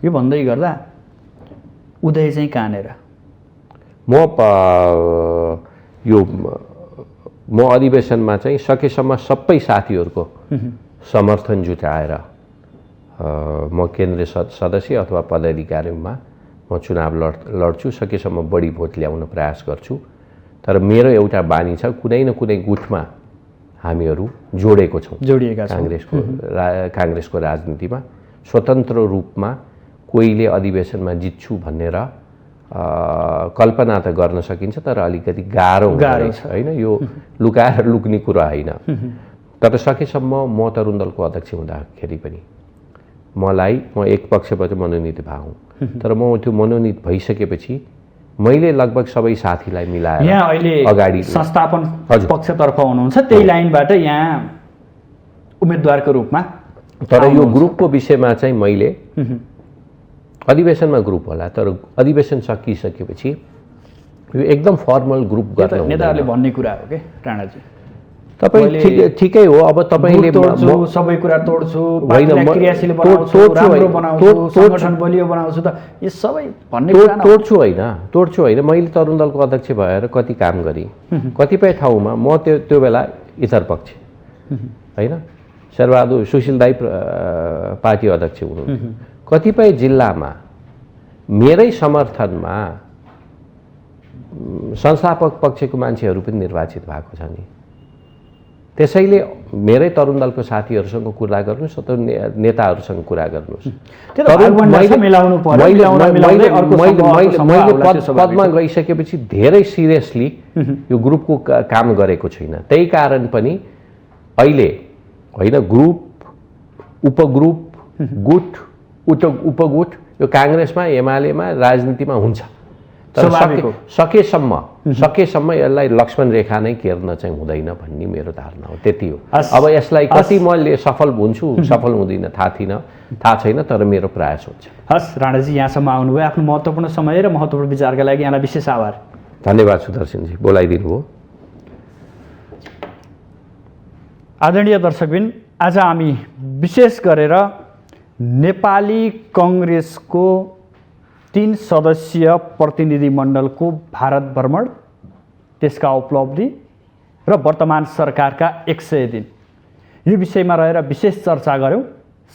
यो भन्दै गर्दा उदय चाहिँ कहाँनेर? म अधिवेशनमा चाहिँ सकेसम्म सबै साथीहरूको समर्थन जुटाएर म केन्द्रीय सदस्य अथवा पदाधिकारीमा म चुनाव लड्छु। सकेसम्म बढी भोट ल्याउन प्रयास गर्छु। तर मेरो एउटा बानी छ, कुनै न कुनै गुटमा हामीहरू जोडिएका छौँ। काङ्ग्रेसको राजनीतिमा स्वतन्त्र रूपमा कोहीले अधिवेशनमा जित्छु भनेर कल्पना त गर्न सकिन्छ, तर अलिकति गाह्रो छ होइन। यो लुकाएर लुक्ने कुरा होइन। तर सकेसम्म म तरुण दलको अध्यक्ष हुँदाखेरि पनि म एक पक्षबाट मनोनित भएँ, तर म त्यो मनोनित भइसकेपछि मैले लगभग सबै साथीलाई मिलाएर यहाँ अहिले अगाडि संस्थापन पक्षतर्फ हुनुहुन्छ, त्यही लाइनबाट यहाँ उम्मेदवारको रूपमा। तर यो ग्रुपको विषयमा चाहिँ मैले अधिवेशनमा ग्रुप होला, तर अधिवेशन सकिसकेपछि यो एकदम फर्मल ग्रुप गर्न हुँदैन। नेताहरूले भन्ने कुरा हो के राणाजी, तपाईँ ठिकै हो। अब तपाईँले सबै कुरा तोड्छु, पार्टीलाई क्रियाशील बनाउँछु, राम्रो बनाउँछु, संगठन बलियो बनाउँछु, त यो सबै भन्ने कुरा तोड्छु होइन। मैले तरुण दलको अध्यक्ष भएर कति काम गरेँ, कतिपय ठाउँमा म त्यो बेला इतर पक्ष होइन, शेरबहादुर सुशील दाई पार्टी अध्यक्ष हुनुहुन्थ्यो। कतिपय जिल्लामा मेरै समर्थनमा संस्थापक पक्षको मान्छेहरू पनि निर्वाचित भएको छ नि। त्यसैले मेरै तरुण दलको साथीहरूसँग कुरा गर्नुहोस् अथवा नेताहरूसँग कुरा गर्नुहोस्। पदमा गइसकेपछि धेरै सिरियसली यो ग्रुपको काम गरेको छुइनँ। त्यही कारण पनि अहिले होइन, ग्रुप, उपग्रुप, गुट, उपगुट यो काङ्ग्रेसमा एमालेमा राजनीतिमा हुन्छ, तर सकेसम्म यसलाई लक्ष्मण रेखा नै केर्न चाहिँ हुँदैन भन्ने मेरो धारणा हो। त्यति हो। अब यसलाई कति मैले सफल हुन्छु सफल हुँदिनँ थाहा छैन, तर मेरो प्रयास हुन्छ। हस् राणाजी, यहाँसम्म आउनुभयो, आफ्नो महत्त्वपूर्ण समय र महत्त्वपूर्ण विचारका लागि यहाँलाई विशेष आभार। धन्यवाद सुदर्शनजी, बोलाइदिनु भयो। आदरणीय दर्शकबिन, आज हामी विशेष गरेर नेपाली कङ्ग्रेसको 3 सदस्यीय प्रतिनिधिमण्डलको भारत भ्रमण, त्यसका उपलब्धि र वर्तमान सरकारका 100 दिन, यो विषयमा रहेर विशेष चर्चा गऱ्यौँ।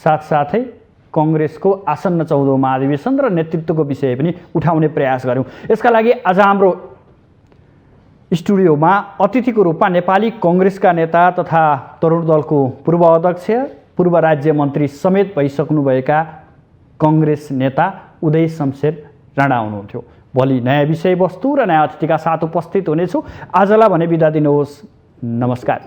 साथसाथै कङ्ग्रेसको आसन्न 14औं महाधिवेशन र नेतृत्वको विषय पनि उठाउने प्रयास गऱ्यौँ। यसका लागि आज हाम्रो स्टुडियोमा अतिथिको रूपमा नेपाली कङ्ग्रेसका नेता तथा तरुण दलको पूर्व अध्यक्ष, पूर्व राज्य मन्त्री समेत भइसक्नुभएका कङ्ग्रेस नेता उदय शमशेर राणा हुनुहुन्थ्यो। भोलि नयाँ विषयवस्तु र नयाँ अतिथिका साथ उपस्थित हुनेछु। आजलाई भने बिदा दिनुहोस्। नमस्कार।